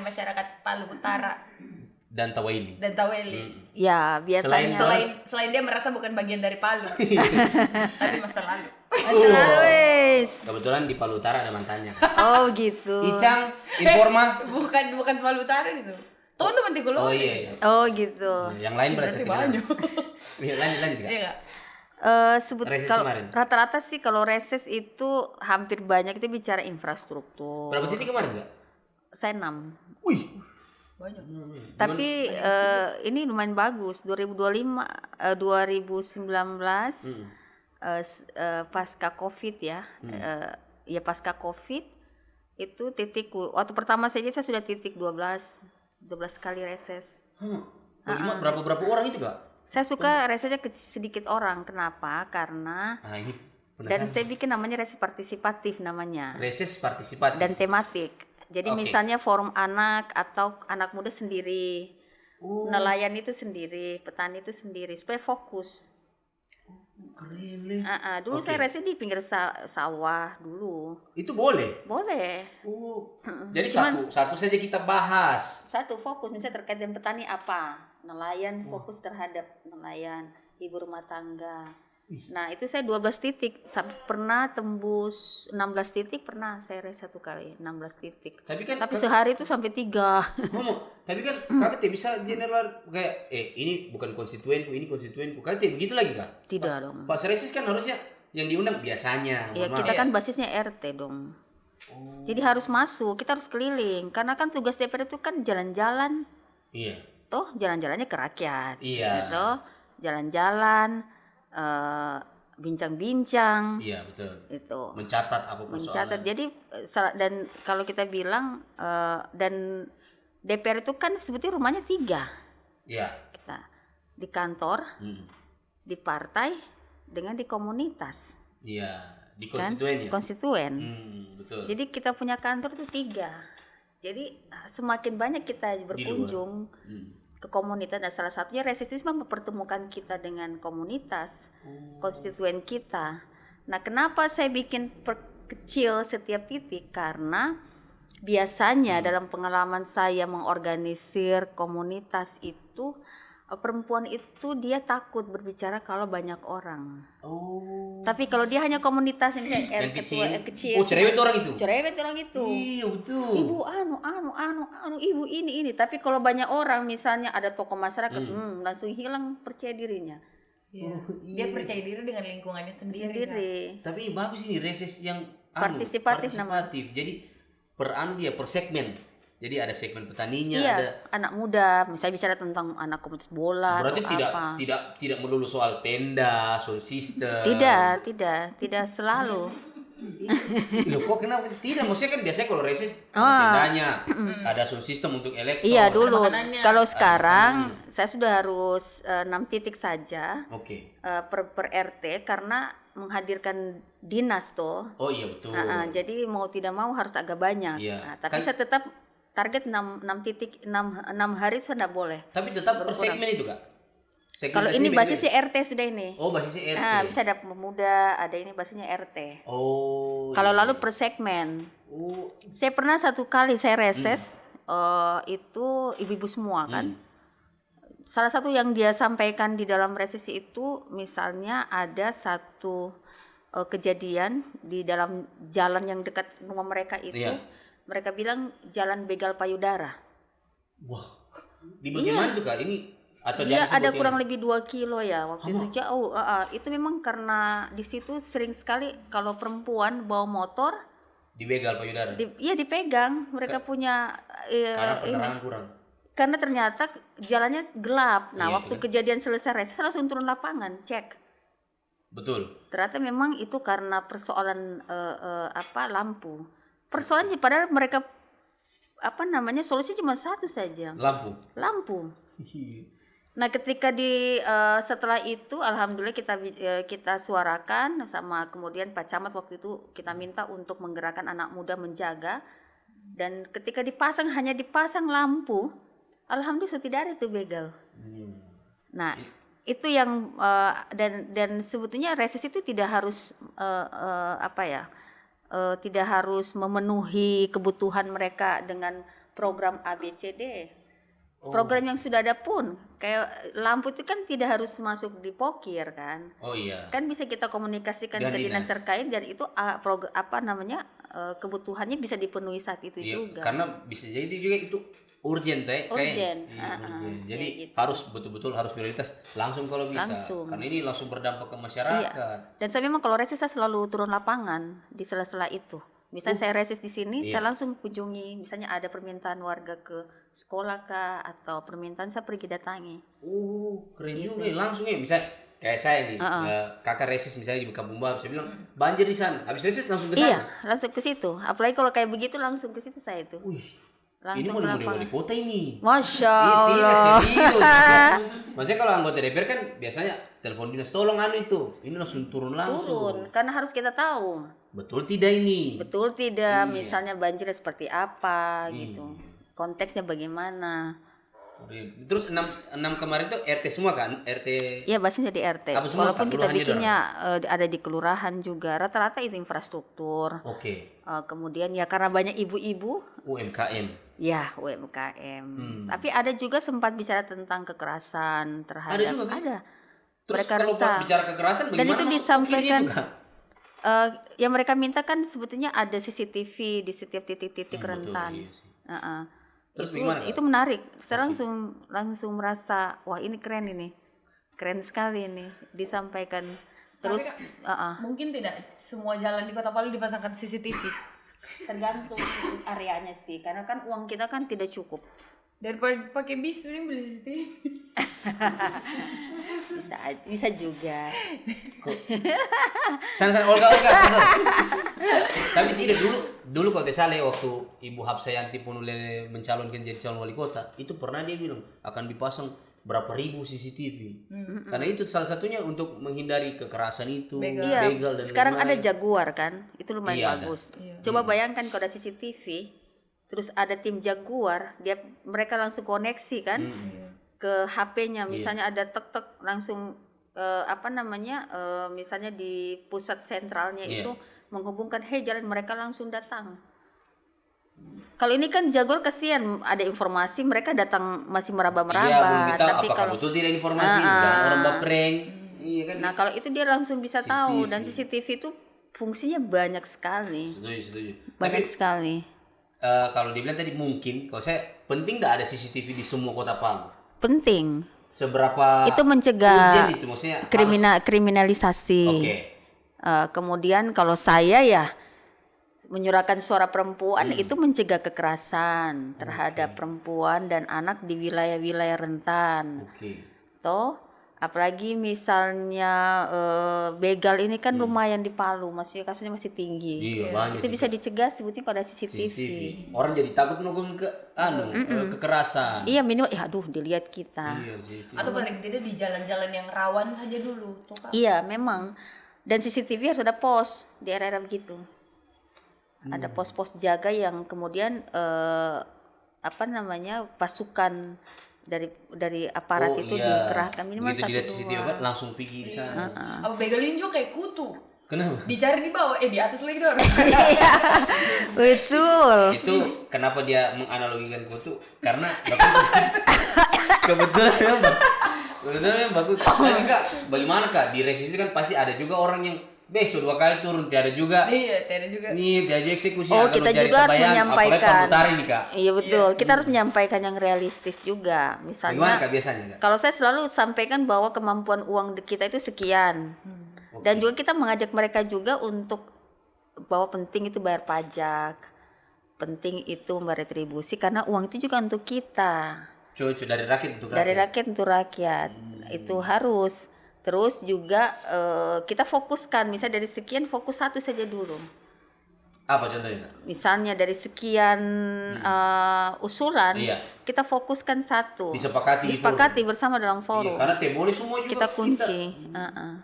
masyarakat Palu Utara dan Taweli. Ya biasanya selain dia merasa bukan bagian dari Palu, tapi masa lalu. Kebetulan di Palu Utara ada mantannya. Oh gitu. Icang, Informa. Bukan Palu Utara itu. Tondo Mantigolo. Oh iya. Oh gitu. Yang lain berarti banyak. Lain juga. Iya Sebut Reses kalau kemarin. rata-rata sih kalau reses itu hampir banyak itu bicara infrastruktur. Berapa titik kemarin enggak? Saya 6. Wih, banyak. Tapi ini lumayan bagus. 2019 pasca Covid ya. Ya pasca Covid itu titik waktu pertama saja saya sudah titik 12 kali reses. Berapa orang itu Kak? Saya suka resesnya ke sedikit orang. Kenapa? Karena Ini dan saya bikin namanya reses partisipatif namanya. Reses partisipatif Dan tematik. Jadi misalnya forum anak atau anak muda sendiri, nelayan itu sendiri, petani itu sendiri, supaya fokus. Keren nih. Dulu saya reses di pinggir sawah dulu. Itu boleh? Boleh. Jadi satu saja kita bahas. Satu fokus misalnya terkait dengan petani apa? Nelayan fokus terhadap nelayan, ibu rumah tangga. Nah itu saya 12 titik, pernah tembus 16 titik, pernah saya res satu kali 16 titik. Tapi sehari itu sampai 3. Tapi kan kakak tidak bisa general kayak ini bukan konstituenku, ini konstituenku. Kakak tidak begitu lagi Kak? Tidak dong. Pas reses kan harusnya yang diundang biasanya. Ya kita kan basisnya RT dong. Jadi harus masuk, kita harus keliling. Karena kan tugas DPR itu kan jalan-jalan. Iya. Toh jalan-jalannya ke rakyat. Iya. Gitu. Jalan-jalan, bincang-bincang. Iya betul. Itu. Mencatat apa persoalan. Mencatat. Jadi dan kalau kita bilang dan DPR itu kan sebetulnya rumahnya 3. Iya. Kita di kantor, di partai, dengan di komunitas. Iya. Di konstituen ya. Konstituen. Betul. Jadi kita punya kantor itu 3. Jadi semakin banyak kita berkunjung ke komunitas, dan salah satunya reses itu mempertemukan kita dengan komunitas, konstituen kita. Nah, kenapa saya bikin perkecil setiap titik? Karena biasanya dalam pengalaman saya mengorganisir komunitas itu, perempuan itu dia takut berbicara kalau banyak orang. Tapi kalau dia hanya komunitas misalnya yang kecil. Cerewet orang itu. Cerewet orang itu. Iya betul. Ibu ibu ini. Tapi kalau banyak orang misalnya ada tokoh masyarakat, langsung hilang percaya dirinya. Dia percaya diri dengan lingkungannya sendiri. Tapi ini bagus ini reses yang partisipatif. Jadi per segmen. Jadi ada segmen petaninya, iya, ada anak muda, misalnya bicara tentang anak komunitas bola. Berarti atau tidak melulu soal tenda, soal sistem. Tidak selalu. Loh kok kenapa tidak? Maksudnya kan biasanya kalau reses tendanya, ada soal sistem untuk elektor. Iya dulu. Kalau sekarang saya sudah harus 6 titik saja. Per RT karena menghadirkan dinas toh. Oh iya betul. Jadi mau tidak mau harus agak banyak. Tapi saya tetap target 6 hari itu tidak boleh. Tapi tetap per segmen itu Kak? Kalau ini basisnya RT sudah ini. Oh basisnya RT. Bisa ada pemuda, ada ini basisnya RT. Kalau lalu per segmen. Saya pernah satu kali saya reses, itu ibu-ibu semua kan. Salah satu yang dia sampaikan di dalam reses itu, misalnya ada satu kejadian di dalam jalan yang dekat rumah mereka itu. Mereka bilang jalan begal payudara. Wah, di bagaimana tuh Kak? Ini atau ada kurang lebih 2 kilo ya waktu itu jauh. Itu memang karena di situ sering sekali kalau perempuan bawa motor dibegal payudara. Iya dipegang. Mereka punya karena penerangan kurang. Karena ternyata jalannya gelap. Nah, waktu kejadian selesai reses langsung turun lapangan cek. Betul. Ternyata memang itu karena persoalan lampu. Persoalannya padahal mereka solusi cuma satu saja. Lampu. Nah, ketika setelah itu alhamdulillah kita suarakan sama kemudian Pak Camat waktu itu kita minta untuk menggerakkan anak muda menjaga, dan ketika hanya dipasang lampu, alhamdulillah sudah tidak ada itu begal. Nah, itu yang dan sebetulnya reses itu tidak harus tidak harus memenuhi kebutuhan mereka dengan program ABCD. Program yang sudah ada pun kayak lampu itu kan tidak harus masuk di pokir kan. Oh iya. Kan bisa kita komunikasikan ke dinas terkait dan itu kebutuhannya bisa dipenuhi saat itu juga. Karena bisa jadi juga itu urgent urgent. Jadi gitu. harus betul-betul harus prioritas langsung kalau bisa. Karena ini langsung berdampak ke masyarakat. Iya. Dan saya memang kalau reses saya selalu turun lapangan di sela-sela itu. Misalnya saya reses di sini, saya langsung kunjungi. Misalnya ada permintaan warga ke sekolah kah atau permintaan saya pergi datangi. Keren juga ya, langsung ya. Misalnya kayak saya nih, kakak reses misalnya di Kampung Baru, saya bilang banjir di sana. Habis reses langsung ke sana. Iya, langsung ke situ. Apalagi kalau kayak begitu langsung ke situ saya itu. Ini Langsung mau di wali kota ini. Masya Tidak Allah. serius. Maksudnya kalau anggota DPR kan biasanya telepon dinas tolong itu. Ini langsung turun langsung. Karena harus kita tahu. Betul tidak ini? Betul tidak, misalnya banjirnya seperti apa gitu. Konteksnya bagaimana. Terus 6 kemarin itu RT semua kan? RT. Iya, basisnya di RT. Apa semua, walaupun Kak? kita Kelurahannya bikinnya ada di kelurahan juga. Rata-rata itu infrastruktur. Oke. Kemudian ya karena banyak ibu-ibu. UMKM. Ya, UMKM. Tapi ada juga sempat bicara tentang kekerasan terhadap. Ada juga kan? Ada. Terus Mereka kalau resah. bicara kekerasan bagaimana? Dan itu masuk disampaikan. itu, Kak? Yang mereka minta kan sebetulnya ada CCTV di setiap titik-titik rentan. Betul, iya sih. Terus Terus bagaimana, Kak? itu menarik. Saya langsung merasa wah ini keren ini, keren sekali ini disampaikan. Terus mungkin tidak semua jalan di Kota Palu dipasangkan CCTV. tergantung areanya sih, karena kan uang kita kan tidak cukup. Daripada pakai bis ini beli CCTV. Bisa juga. Sana Olga. Tapi tidak dulu kalau tidak salah waktu Ibu Hapsayanti Punulele mencalonkan jadi calon wali kota, itu pernah dia bilang akan dipasang berapa ribu CCTV. Karena itu salah satunya untuk menghindari kekerasan itu, begal dan sekarang lain-lain. ada Jaguar kan, itu lumayan bagus. Ada. Coba bayangkan kalau ada CCTV, terus ada tim Jaguar, mereka langsung koneksi kan ke HP-nya. Misalnya ada tek-tek langsung misalnya di pusat sentralnya itu menghubungkan, jalan, mereka langsung datang. Kalau ini kan Jaguar kasihan, ada informasi mereka datang masih meraba-meraba. Iya, belum ditahu tapi apakah kalau betul tidak informasi, dan orang baprank. Iya kan. Nah, kalau itu dia langsung bisa tahu, dan CCTV itu fungsinya banyak sekali. Setuju. Banyak sekali. Kalau dibilang tadi mungkin, kalau saya penting tidak ada CCTV di semua kota Palu. Penting. Seberapa Itu mencegah urgent itu, maksudnya kriminalisasi. Oke. Kemudian kalau saya ya menyuarakan suara perempuan itu mencegah kekerasan terhadap perempuan dan anak di wilayah-wilayah rentan. Toh, apalagi misalnya begal ini kan lumayan di Palu, maksudnya kasusnya masih tinggi. Iya, banyak itu sih, bisa dicegah sebetulnya kalau ada CCTV. Orang jadi takut melakukan kekerasan. Iya, minimal aduh dilihat kita. Iya, CCTV. Atau paling tidak di jalan-jalan yang rawan saja dulu, tuh, Kak. Iya, memang. Dan CCTV harus ada pos di area-area begitu. Ada pos-pos jaga yang kemudian pasukan dari aparat itu dikerahkan minimal begitu 1-2. dilihat CCTV langsung pergi di sana. Apa begalin juga kayak kutu. Kenapa? Dicari di bawah, di atas lagi dong. Betul. Itu kenapa dia menganalogikan kutu? Karena kebetulan bagus. Tapi Kak, bagaimana Kak? Di resisi kan pasti ada juga orang yang besok 2 kali turun, tiada juga. Iya, tiada juga. Nih, tiada eksekusi. Kita juga harus menyampaikan. Ini, Kak. Iya betul. Kita harus menyampaikan yang realistis juga. Misalnya, bagaimana Kak biasanya Kak? Kalau saya selalu sampaikan bahwa kemampuan uang kita itu sekian. Dan juga kita mengajak mereka juga untuk bahwa penting itu bayar pajak. Penting itu membayar retribusi karena uang itu juga untuk kita. Dari rakyat untuk rakyat. Dari rakyat untuk rakyat. Itu harus. Terus juga kita fokuskan, misalnya dari sekian fokus satu saja dulu. Apa contohnya? Misalnya dari sekian usulan, kita fokuskan satu. Disepakati bersama dalam forum. Iya, karena boleh semua juga kita kunci.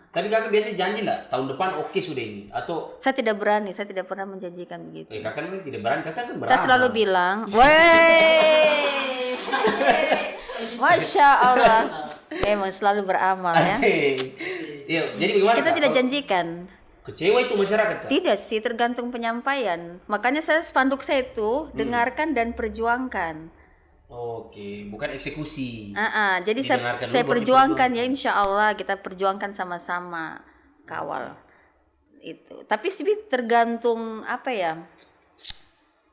Tapi Kakak biasa janji nggak tahun depan oke sudah ini atau? Saya tidak berani, saya tidak pernah menjanjikan begitu. Kakak memang tidak berani, Kakak kan berani. Saya selalu bilang, Masya Allah. Memang selalu beramal ya. Iya, jadi bagaimana? Kita tidak janjikan. Kecewa itu masyarakat Kak? Tidak sih, tergantung penyampaian. Makanya saya spanduk saya itu dengarkan dan perjuangkan. Oke, bukan eksekusi. Jadi saya perjuangkan ya, insya Allah kita perjuangkan sama-sama, kawal itu. Tapi sih tergantung apa ya?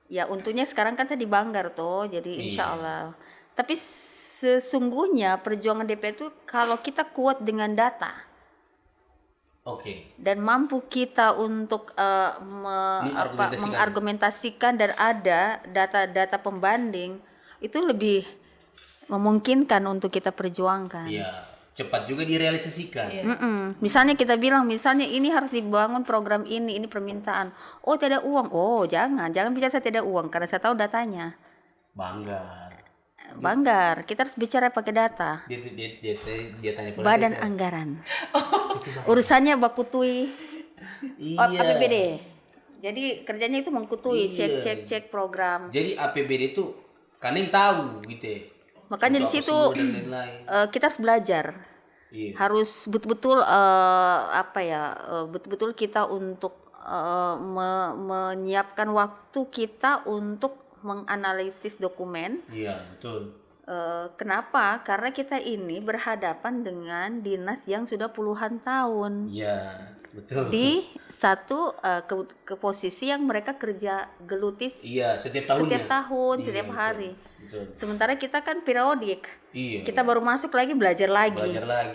Ya untungnya sekarang kan saya di Banggar toh, jadi insya Allah. Tapi sesungguhnya perjuangan DPR itu kalau kita kuat dengan data. Dan mampu kita untuk mengargumentasikan dan ada data-data pembanding, itu lebih memungkinkan untuk kita perjuangkan. Iya, cepat juga direalisasikan. Misalnya kita bilang, misalnya ini harus dibangun program ini permintaan. Oh tidak uang, jangan bicara saya tidak uang karena saya tahu datanya. Banggar, kita harus bicara pakai data. Dia tanya Badan Anggaran. Urusannya bakutui APBD. Jadi kerjanya itu mengkutui, cek program. Jadi APBD itu kalian tahu gitu ya. Makanya di situ kita harus belajar. Harus betul-betul betul-betul kita untuk menyiapkan waktu kita untuk menganalisis dokumen. Iya, betul. Kenapa? Karena kita ini berhadapan dengan dinas yang sudah puluhan tahun. Iya, betul. Di satu ke posisi yang mereka kerja gelutis. Iya, setiap tahun, setiap hari. Betul. Sementara kita kan periodik. Iya. Kita baru masuk lagi belajar lagi.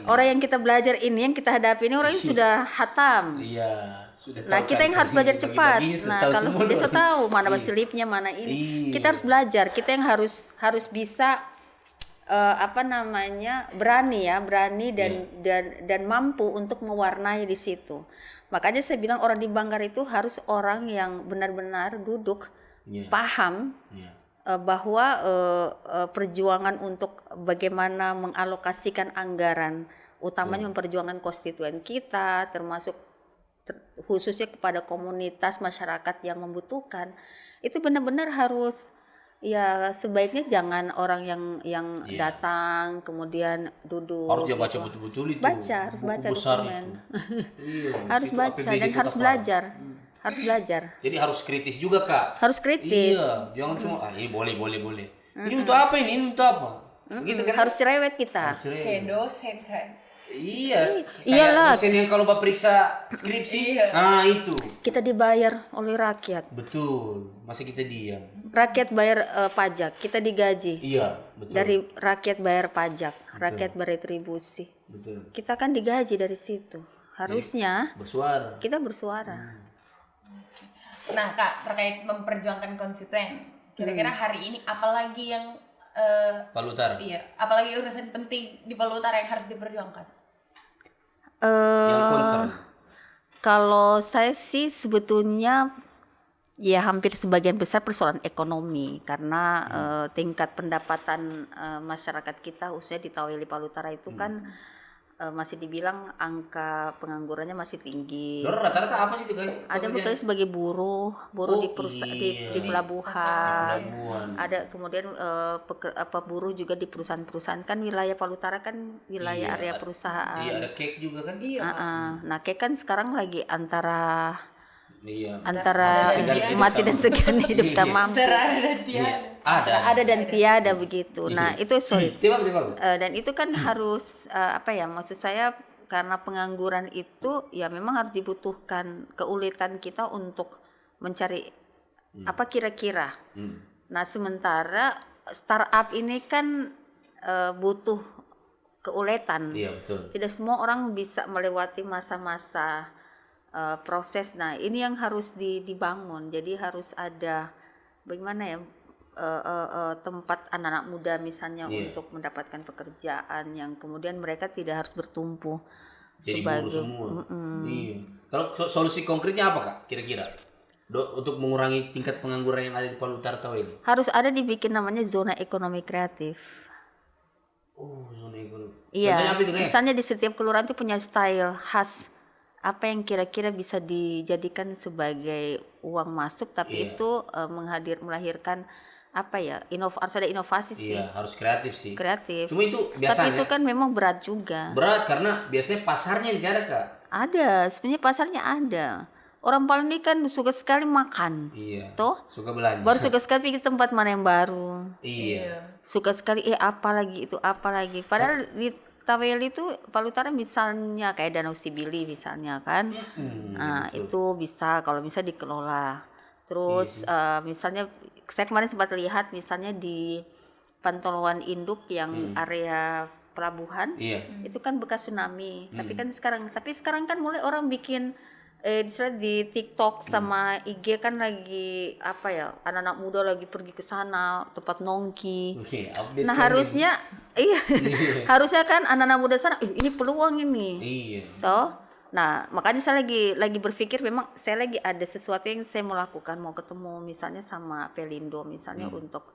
Orang yang kita belajar ini, yang kita hadapi ini orang yang sudah hatam. Iya. Nah kita yang harus belajar cepat. Nah kalau dia tahu mana slipnya, mana ini, kita harus belajar. Kita yang harus bisa berani dan mampu untuk mewarnai di situ. Makanya saya bilang orang di Banggar itu harus orang yang benar-benar duduk paham bahwa perjuangan untuk bagaimana mengalokasikan anggaran, utamanya memperjuangkan konstituen kita, termasuk khususnya kepada komunitas masyarakat yang membutuhkan, itu benar-benar harus sebaiknya jangan orang yang datang kemudian duduk. Harus dia baca betul-betul itu. Harus baca dokumen. Harus baca dan harus belajar. Harus belajar. Jadi harus kritis juga Kak. Harus kritis. Iya, jangan cuma boleh. Ini untuk apa ini? Ini untuk apa? Gitu kan? Harus cerewet kita. Kayak dosen kan. Iya. Iyalah. Dosen yang kalau periksa skripsi, itu. Kita dibayar oleh rakyat. Betul. Masa kita diam? Rakyat bayar pajak, kita digaji. Iya, betul. Dari rakyat bayar pajak, rakyat beretribusi. Betul. Kita kan digaji dari situ. Harusnya kita bersuara. Nah Kak, terkait memperjuangkan konstituen, kira-kira hari ini apalagi yang Palu Utara? Iya, apalagi urusan penting di Palu Utara yang harus diperjuangkan? Yang concern. Kalau saya sih sebetulnya ya hampir sebagian besar persoalan ekonomi, karena tingkat pendapatan masyarakat kita khususnya di Taweli Palu Utara itu kan masih dibilang angka penganggurannya masih tinggi. Rata-rata apa sih itu guys? Ada bekerja sebagai buruh di pelabuhan. Ada kemudian buruh juga di perusahaan-perusahaan, kan wilayah Palu Utara kan wilayah area perusahaan. Iya, ada kek juga kan? Iya. Nah kek kan sekarang lagi antara mati dan segan hidup tak mampu. Ada dan tiada begitu. Nah itu dan itu kan harus maksud saya karena pengangguran itu ya memang harus dibutuhkan keulitan kita untuk mencari apa kira-kira. Nah sementara startup ini kan butuh keuletan. Iya, betul. Tidak semua orang bisa melewati masa-masa proses. Nah ini yang harus dibangun. Jadi harus ada bagaimana ya tempat anak-anak muda misalnya untuk mendapatkan pekerjaan yang kemudian mereka tidak harus bertumpu jadi sebagai buruh semua. Iya. Kalau solusi konkretnya apa Kak kira-kira untuk mengurangi tingkat pengangguran yang ada di Palu Utara ini? Harus ada dibikin namanya zona ekonomi kreatif. Zona ekonomi. Iya. Misalnya di setiap kelurahan itu punya style khas. Apa yang kira-kira bisa dijadikan sebagai uang masuk, tapi itu melahirkan harus ada inovasi sih. Iya, harus kreatif sih. Kreatif. Cuma itu biasanya. Tapi itu kan memang berat juga. Berat karena biasanya pasarnya yang ada, Kak. Ada, sebenarnya pasarnya ada. Orang Palu ini kan suka sekali makan. Iya. Toh? Suka belanja. Baru suka sekali pergi tempat mana yang baru. Iya. Suka sekali apa lagi. Padahal di Taweli itu Palu Utara misalnya kayak Danau Sibili misalnya kan. Nah, itu bisa kalau bisa dikelola. Terus misalnya saya kemarin sempat lihat misalnya di Pantoloan Induk yang area pelabuhan, itu kan bekas tsunami. Tapi sekarang kan mulai orang bikin di TikTok sama IG kan lagi anak-anak muda lagi pergi ke sana tempat nongki. Nah harusnya harusnya kan anak-anak muda sana ini peluang ini. Toh. Nah, makanya saya lagi berpikir memang saya lagi ada sesuatu yang saya mau lakukan, mau ketemu misalnya sama Pelindo misalnya untuk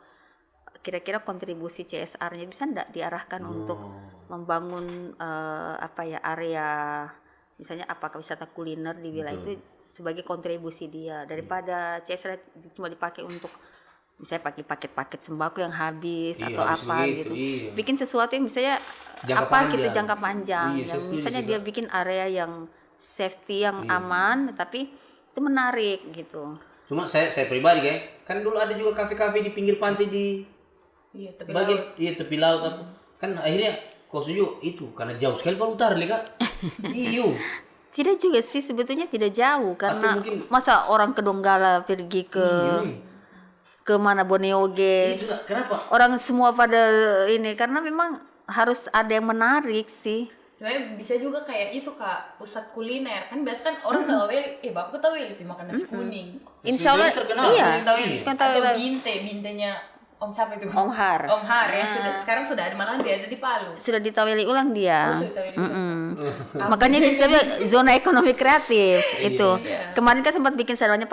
kira-kira kontribusi CSR-nya bisa enggak diarahkan untuk membangun area misalnya apakah wisata kuliner di wilayah itu sebagai kontribusi dia daripada CSR cuma dipakai untuk misalnya pakai paket-paket sembako yang habis atau apa begitu, gitu. Bikin sesuatu yang misalnya jangka panjang. Yang misalnya dia bikin area yang safety yang aman tapi itu menarik gitu. Cuma saya pribadi kan dulu ada juga kafe-kafe di pinggir pantai di tepi laut kan akhirnya kau setuju itu karena jauh sekali Palu Utara Kak. Tidak juga sih sebetulnya tidak jauh karena masa orang ke Donggala pergi ke mana Borneo kenapa? Orang semua pada ini karena memang harus ada yang menarik sih. Sebenarnya bisa juga kayak itu Kak, pusat kuliner. Kan biasa kan orang tahu bapak tahu makan nasi kuning. Insya Allah atau bintenya Om siapa itu? Om Har ya sekarang sudah ada malah dia ada di Palu. Sudah ditaweli ulang dia. Makanya disebut zona ekonomi kreatif itu. Kemarin kan sempat bikin namanya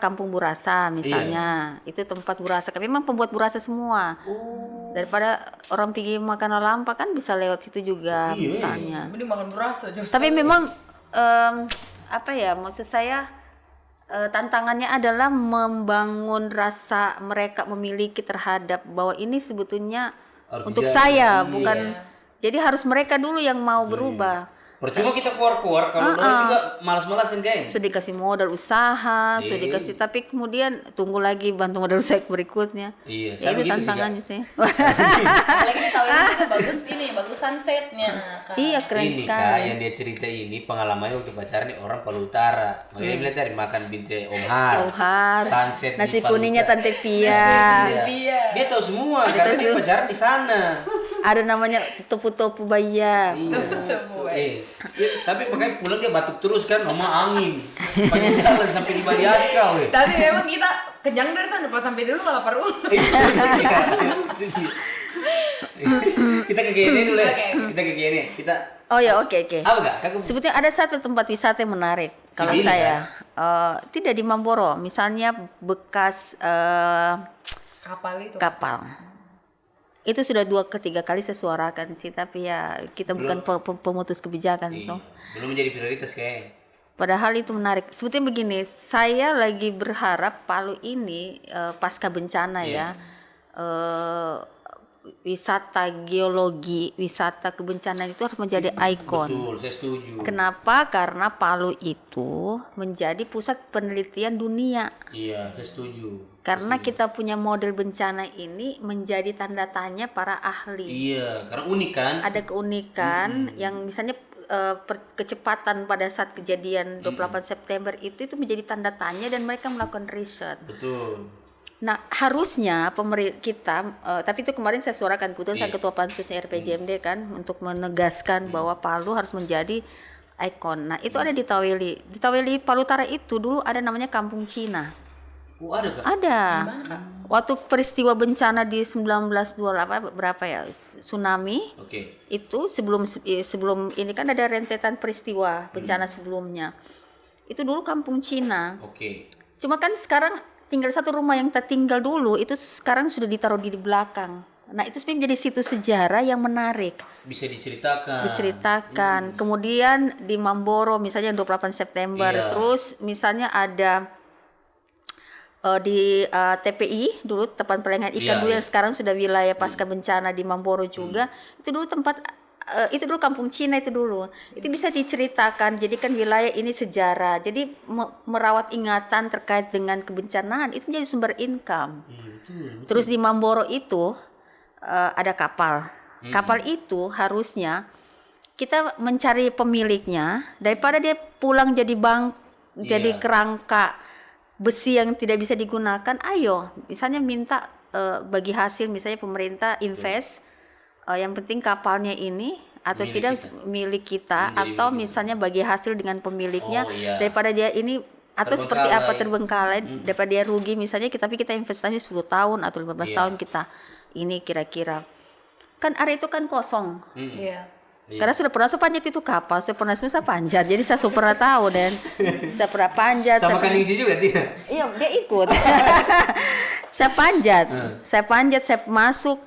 Kampung Burasa misalnya. Itu tempat burasa. Tapi memang pembuat burasa semua. Daripada orang pergi makan lampa kan bisa lewat situ juga misalnya. Mending makan burasa. Tapi memang maksud saya tantangannya adalah membangun rasa mereka memiliki terhadap bahwa ini sebetulnya untuk saya bukan jadi harus mereka dulu yang mau berubah. Percuma kita keluar kalau orang juga malas-malasin Sudah dikasih modal usaha, sudah dikasih tapi kemudian tunggu lagi bantu modal usaha berikutnya. Iya, itu tantangannya sih. Apalagi tahu bagus sunsetnya. Iya keren ini sekali. Kak yang dia cerita ini pengalamannya waktu pacaran nih orang Palu Utara. Makanya bilang tadi makan binte Om Har. Sunset nasi kuningnya Tante Pia. Dia tahu semua karena dia pacaran di sana. Ada namanya topu-topu Baya. Tapi makanya pulang dia batuk terus kan, mama angin. Panjang jalan sampai di Bali Aska. Tapi memang kita kenyang dari sana, pas sampai dulu malah perlu. Kita ke GNE dulu ya. Kita ke GNE. Oke. Apa enggak? Sebetulnya ada satu tempat wisata yang menarik kalau saya. Tidak di Mamboro, misalnya bekas kapal. Itu sudah 2 ke 3 kali saya suarakan sih, tapi ya kita bukan pemutus kebijakan itu. Belum menjadi prioritas kayak. Padahal itu menarik. Sebetulnya begini, saya lagi berharap Palu ini pasca bencana wisata geologi, wisata kebencanaan itu harus menjadi ikon. Betul, saya setuju. Kenapa? Karena Palu itu menjadi pusat penelitian dunia. Iya, saya setuju. Karena kita punya model bencana ini menjadi tanda tanya para ahli. Iya, karena unik kan? Ada keunikan yang misalnya kecepatan pada saat kejadian 28 September itu menjadi tanda tanya dan mereka melakukan riset. Betul. Nah harusnya kita, tapi itu kemarin saya suarakan kebetulan saya ketua pansusnya RPJMD kan untuk menegaskan bahwa Palu harus menjadi ikon. Nah itu ada di Taweli. Di Taweli Palu Utara itu dulu ada namanya Kampung Cina. Ada Kak? Ada. Waktu peristiwa bencana di 1928 berapa ya tsunami? Itu sebelum ini kan ada rentetan peristiwa bencana sebelumnya. Itu dulu Kampung Cina. Cuma kan sekarang tinggal satu rumah yang tertinggal dulu itu sekarang sudah ditaruh di belakang. Nah itu sebenarnya menjadi situs sejarah yang menarik. Bisa diceritakan. Kemudian di Mamboro misalnya 28 September. Terus misalnya ada Di TPI dulu, tempat pelelangan ikan dulu yang sekarang sudah wilayah pasca bencana di Mamboro juga. Itu dulu tempat itu dulu kampung Cina itu dulu. Itu bisa diceritakan. Jadi kan wilayah ini sejarah. Jadi merawat ingatan terkait dengan kebencanaan itu menjadi sumber income. Terus di Mamboro itu ada kapal. Kapal itu harusnya kita mencari pemiliknya daripada dia pulang jadi jadi kerangka besi yang tidak bisa digunakan. Ayo, misalnya minta bagi hasil, misalnya pemerintah invest, yang penting kapalnya ini atau milik tidak kita. Milik kita, atau misalnya bagi hasil dengan pemiliknya, daripada dia ini atau seperti apa terbengkalai, daripada dia rugi misalnya, tapi kita investasi 10 tahun atau 15 tahun kita ini kira-kira. Kan area itu kan kosong. Karena sudah pernah saya panjat itu kapal, saya pernah susah panjat, jadi saya pernah tahu dan saya pernah panjat. Sama Kaningsi juga tidak? Iya, dia ikut. Saya panjat, saya masuk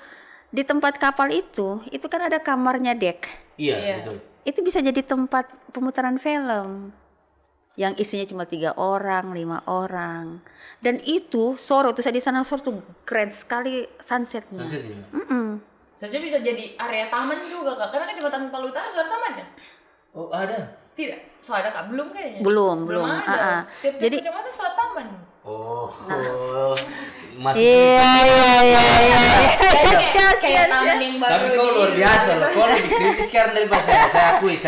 di tempat kapal itu kan ada kamarnya dek. Iya, betul. Itu bisa jadi tempat pemutaran film yang isinya cuma 3 orang, 5 orang. Dan itu sore, tuh saya di sana sore tuh keren sekali sunsetnya. Seharusnya bisa jadi area taman juga Kak, karena kan Jembatan Palu Utara ada tamannya. Oh ada? Tidak, so ada Kak? Belum kayaknya. Belum. Ada. Tiap Jadi kecamatan so ada taman. Masih Kayak taman yang baru. Tapi kau luar biasa loh, kau lebih kritis sekarang daripada saya akui.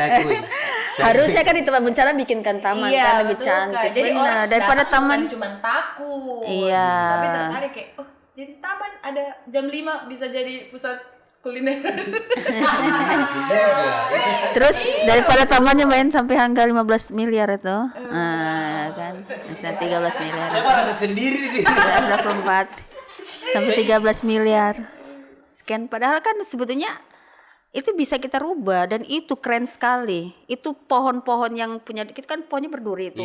Harusnya kan di tempat bencana bikinkan taman kan lebih cantik. Jadi orang daripada taman cuma takut. Iya. Tapi tertarik kayak, oh jadi taman ada jam 5 bisa jadi pusat kuliner. Terus daripada tamannya main sampai harga 15 miliar itu. Kan. Bisa 13 miliar. Saya merasa sendiri di sini. 24 sampai 13 miliar. Sekian, padahal kan sebetulnya itu bisa kita rubah dan itu keren sekali. Itu pohon-pohon yang punya, kita kan pohonnya berduri itu.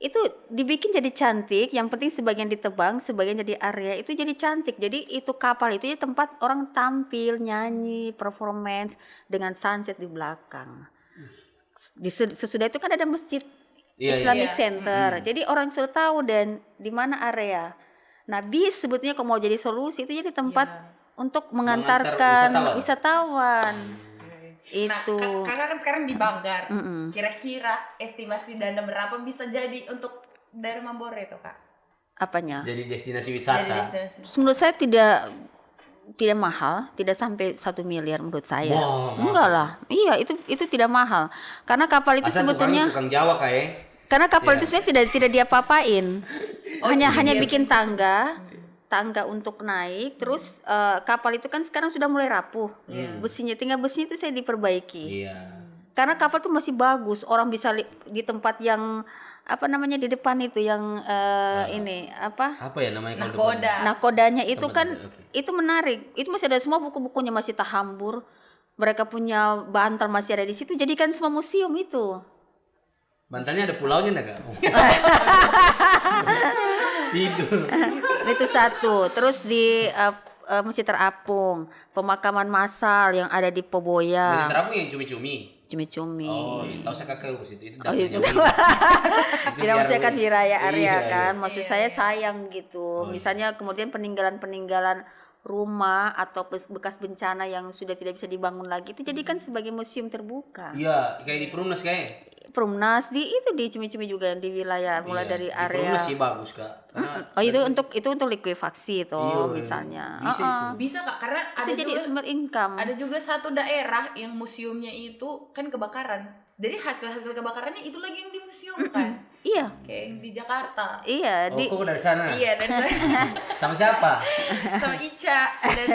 Itu dibikin jadi cantik, yang penting sebagian ditebang, sebagian jadi area, itu jadi cantik. Jadi itu kapal itu jadi tempat orang tampil, nyanyi, performance dengan sunset di belakang. Sesudah itu kan ada masjid Islamic Center. Jadi orang sudah tahu dan di mana area. Nah, bis sebetulnya kalau mau jadi solusi itu jadi tempat untuk mengantarkan wisatawan. Itu. Nah, kakak kan sekarang di Banggar. Kira-kira estimasi dana berapa bisa jadi untuk daerah Mamboro itu Kak? Apanya? Jadi destinasi wisata. Menurut saya tidak mahal, tidak sampai 1 miliar menurut saya. Enggak lah. Iya, itu tidak mahal. Karena kapal itu sebetulnya tukang Jawa kayak. Karena kapal itu sebenarnya tidak diapa-apain. Hanya bikin tangga untuk naik, terus kapal itu kan sekarang sudah mulai rapuh. Besinya itu saya diperbaiki. Karena kapal itu masih bagus, orang bisa di tempat yang di depan itu yang ini apa ya namanya? Nakodanya itu kan itu menarik. Itu masih ada semua buku-bukunya masih tahambur. Mereka punya bantal masih ada di situ. Jadi kan semua museum itu. Bantalnya ada pulaunya enggak? Tidur. Itu satu. Terus di Masjid Terapung, pemakaman massal yang ada di Poboya. Masjid Terapung yang cumi-cumi. Oh, tahu saya kakak urus itu. Itu. Tidak maksudnya kan wilayah area kan. Maksud saya sayang gitu. Misalnya kemudian peninggalan-peninggalan rumah atau bekas bencana yang sudah tidak bisa dibangun lagi itu jadikan sebagai museum terbuka. Iya, kayak di Perumnas kayak. Perumnas di cumi-cumi juga di wilayah mulai dari area. Perumnas sih bagus Kak. Itu untuk likuifaksi misalnya. Bisa Kak, karena itu jadi sumber income. Ada juga satu daerah yang museumnya itu kan kebakaran. Jadi hasil kebakarannya itu lagi yang dimuseumkan. Iya. Kayak di Jakarta. Iya. Kok dari sana? Iya, dari sana. Sama siapa? Sama Ica dan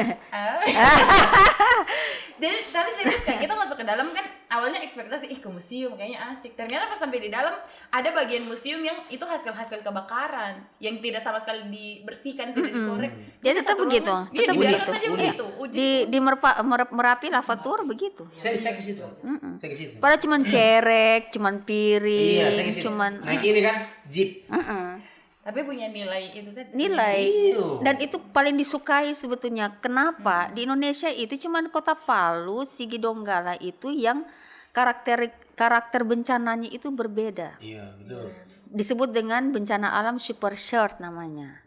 jadi tapi serius Kak, kita masuk ke dalam kan awalnya ekspektasi ke museum kayaknya asik. Ternyata pas sampai di dalam ada bagian museum yang itu hasil kebakaran yang tidak sama sekali dibersihkan, tidak dikorek. Jadi tetap begitu. Tetap begitu. Di Merapi Lavatur begitu. Saya ke situ. Saya ke situ. Padahal cuman cerek, cuman piring, cuman naik ini kan jeep. Tapi punya nilai itu tadi. Dan itu paling disukai sebetulnya. Kenapa? Di Indonesia itu cuman Kota Palu, Sigi Donggala itu yang karakter bencananya itu berbeda. Iya, betul. Disebut dengan bencana alam super short namanya.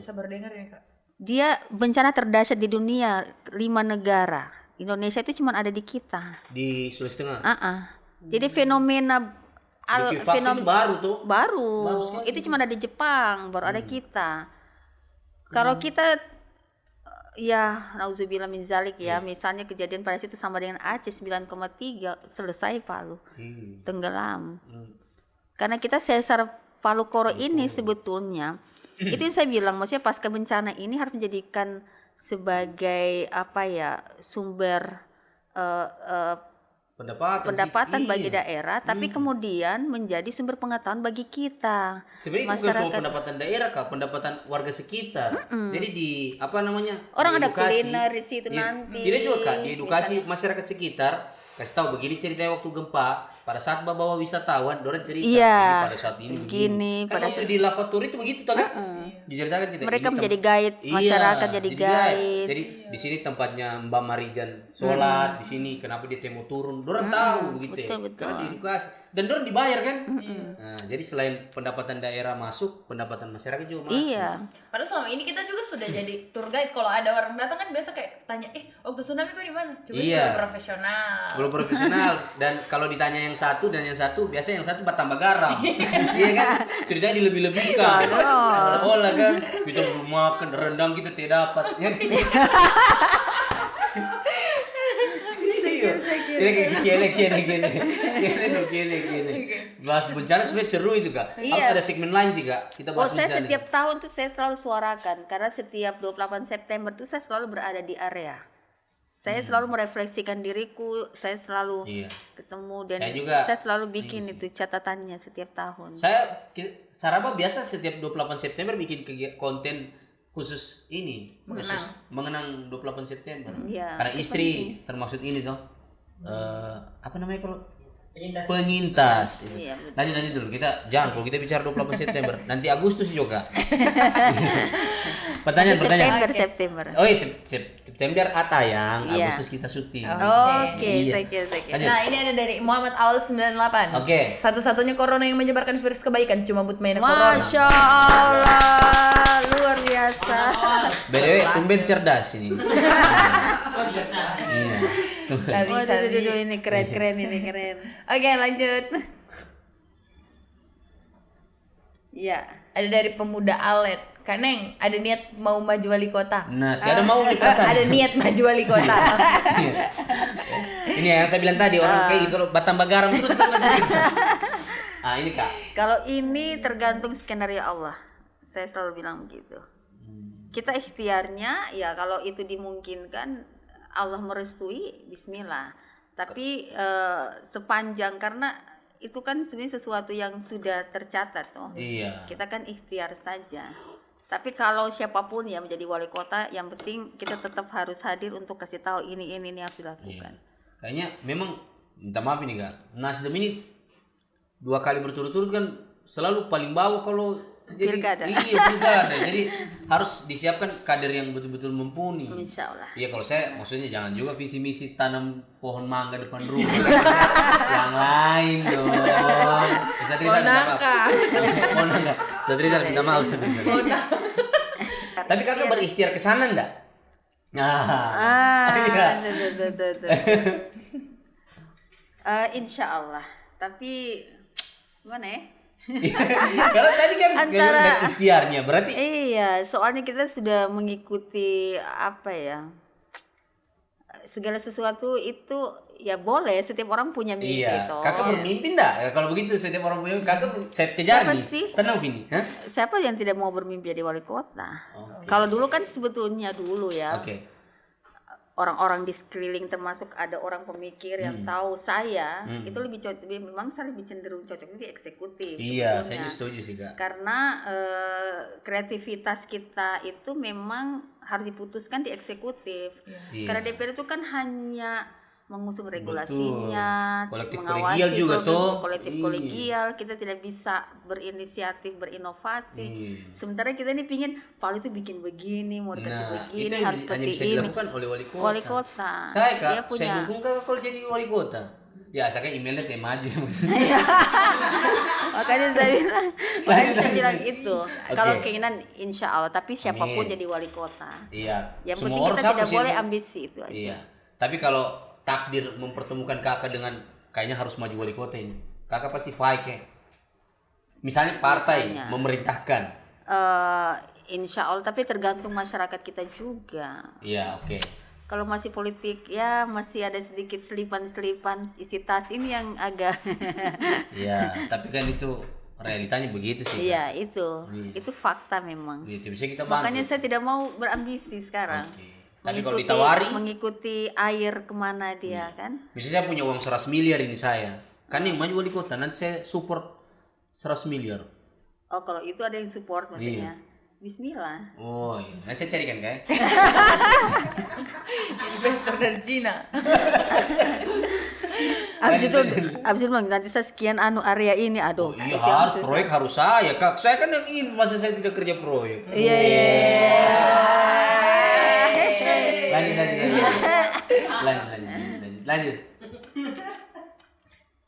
Sabar dengar ini Kak. Dia bencana terdahsyat di dunia 5 negara. Indonesia itu cuma ada di kita. Di Sulawesi Tengah. Jadi fenomena itu baru tuh. Baru. Itu cuma ada di Jepang, baru ada kita. Kalau kita ya nauzubillah min zalik ya, misalnya kejadian pada situ sama dengan Aceh 9,3 selesai Palu. Tenggelam. Karena kita sesar Palu Koro ini sebetulnya itu yang saya bilang, maksudnya pasca bencana ini harus menjadikan sebagai sumber pendapatan bagi daerah, tapi kemudian menjadi sumber pengetahuan bagi kita. Sebenarnya itu bukan cuma pendapatan daerah, Kak, pendapatan warga sekitar. Jadi di orang ada edukasi, kuliner di situ nanti. Tidak juga, Kak, di edukasi masyarakat sekitar. Kasih tahu begini ceritanya waktu gempa, pada saat bawa wisatawan, dorang cerita pada saat ini begini. Pada saat di Lavatur itu begitu tuh, Kak. Diceritakan kita. Mereka menjadi guide, masyarakat jadi guide. Jadi di sini tempatnya Mbak Marijan sholat, di sini kenapa dia mau turun, dorang tahu begitu. Betul. Karena diedukasi dan dorang dibayar kan. Nah, jadi selain pendapatan daerah masuk, pendapatan masyarakat juga masuk. Iya. Padahal selama ini kita juga sudah jadi tour guide. Kalau ada orang datang kan biasa kayak tanya, waktu tsunami kau di mana? Coba belum profesional. Belum profesional. Dan kalau ditanya yang satu dan yang satu, biasanya yang satu tambah garam. Iya kan? Ceritanya dilebih-lebihkan. Olah kan, kita belum makan rendang kita tidak dapat. Ya kan? Gini. Bahas bencana sebenarnya seru itu, Kak. Harus ada segmen lain sih, Kak. Kita bahas bencana. Saya setiap tahun tuh saya selalu suarakan, karena setiap 28 September tuh saya selalu berada di area. Saya selalu merefleksikan diriku, saya selalu ketemu dan saya selalu bikin itu catatannya setiap tahun. Saraba biasa setiap 28 September bikin konten khusus ini, mengenang 28 September. Karena istri termasuk ini toh. Apa namanya kalau penyintas. Lanjut dulu, kalau kita bicara 28 September, nanti Agustus juga. Pertanyaan. September. Oh iya, September tayang, Agustus kita syuting. Oke, saya kira. Nah, ini ada dari Muhammad Awal 98. Oke. Satu-satunya corona yang menyebarkan virus kebaikan cuma Butmaina corona. Masya Allah, luar biasa. BTW, tumben cerdas ini. Ini keren. Oke, lanjut. Ya. Ada dari pemuda Alet. Kaneng, ada niat mau maju wali kota. Nah, ada mau nih perasaan. Ada niat maju wali kota. Ini yang saya bilang tadi, orang kayak gitu kalau tambah garam terus. Ini, Kak. Kalau ini tergantung skenario Allah. Saya selalu bilang begitu. Kita ikhtiarnya ya kalau itu dimungkinkan, Allah merestui, bismillah. Tapi sepanjang, karena itu kan sebenarnya sesuatu yang sudah tercatat toh. Iya. Kita kan ikhtiar saja. Tapi kalau siapapun yang menjadi wali kota, yang penting kita tetap harus hadir untuk kasih tahu ini harus dilakukan. Iya. Kayaknya memang, minta maaf ini, Kak, Nasdem ini 2 kali berturut-turut kan selalu paling bawah kalau jadi pilkada. Iya, pilkada. Jadi harus disiapkan kader yang betul-betul mumpuni. Insya Allah. Iya, kalau saya maksudnya jangan juga visi misi tanam pohon mangga depan rumah. Yang lain dong. Monangka. Satrizal minta maaf. Tapi Kakak berikhtiar ke sana enggak? Iya. Insya Allah. Tapi gimana ya? Karena tadi kan antara ikhtiarnya berarti. Iya, soalnya kita sudah mengikuti segala sesuatu itu ya boleh, setiap orang punya mimpi. Kakak bermimpi enggak? Kalau begitu setiap orang punya mimpi, Kakak saya kejar nih. Tenang Vini. Siapa yang tidak mau bermimpi jadi wali kota? Kalau dulu kan sebetulnya ya. Orang-orang di sekeliling, termasuk ada orang pemikir yang tahu saya itu memang saya lebih cenderung cocok di eksekutif. Iya, saya setuju sih, Kak. Karena kreativitas kita itu memang harus diputuskan di eksekutif. Karena DPR itu kan hanya mengusung regulasinya, kolektif mengawasi kolegial juga kolektif kolegial, kita tidak bisa berinisiatif, berinovasi. Sementara kita ini pingin Palu itu bikin begini, mau dikasih begini, harus seperti bisa ini. Dilakukan oleh wali kota. Wali kota. Saya dukung Kakak kalau jadi wali kota. Ya, saya emailnya kayak maju maksudnya. Makanya saya bilang itu. Kalau keinginan insya Allah, tapi siapapun jadi wali kota. Iya. Yang penting kita tidak boleh ambisi itu aja. Iya. Tapi kalau takdir mempertemukan kakak dengan kayaknya harus maju wali kota ini, kakak pasti fight ya. Misalnya partai memerintahkan. Insya Allah, tapi tergantung masyarakat kita juga. Iya, oke. Kalau masih politik ya masih ada sedikit selipan-selipan isi tas ini yang agak. Iya, tapi kan itu realitanya begitu sih. Iya, itu fakta memang. Gitu, bisa kita bantu. Makanya saya tidak mau berambisi sekarang. Tapi kalau ditawari mengikuti air kemana dia kan. Misalnya saya punya uang 100 miliar ini saya, kan yang maju wali kota nanti saya support 100 miliar. Oh, kalau itu ada yang support maksudnya. Bismillah. Oh iya, nanti saya carikan kan. Investor dari Cina. Abis itu nanti saya sekian area ini, aduh. Oh, iya harus proyek harus saya, Kak. Saya kan yang ini masa saya tidak kerja proyek. Iya. Lanjut.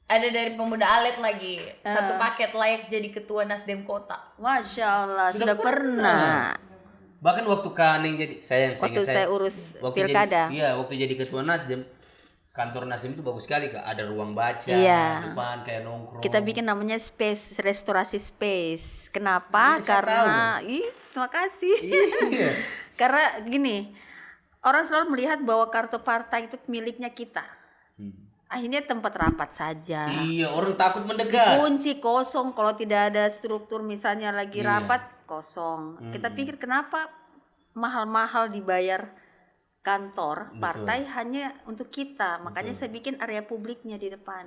Ada dari pemuda alet lagi, satu paket layak jadi ketua Nasdem Kota. Masya Allah, sudah pernah. Bahkan waktu Kaneng jadi, waktu saya urus pilkada. Iya, waktu jadi ketua Nasdem, kantor Nasdem itu bagus sekali Kak. Ada ruang baca, depan kayak nongkrong. Kita bikin namanya space, restorasi space. Kenapa? Karena, terima kasih. Iya. Karena gini, orang selalu melihat bahwa kartu partai itu miliknya kita. Akhirnya tempat rapat saja. Iya, orang takut mendekat. Kunci kosong, kalau tidak ada struktur misalnya lagi rapat kosong. Kita pikir kenapa mahal-mahal dibayar kantor partai hanya untuk kita. Makanya saya bikin area publiknya di depan.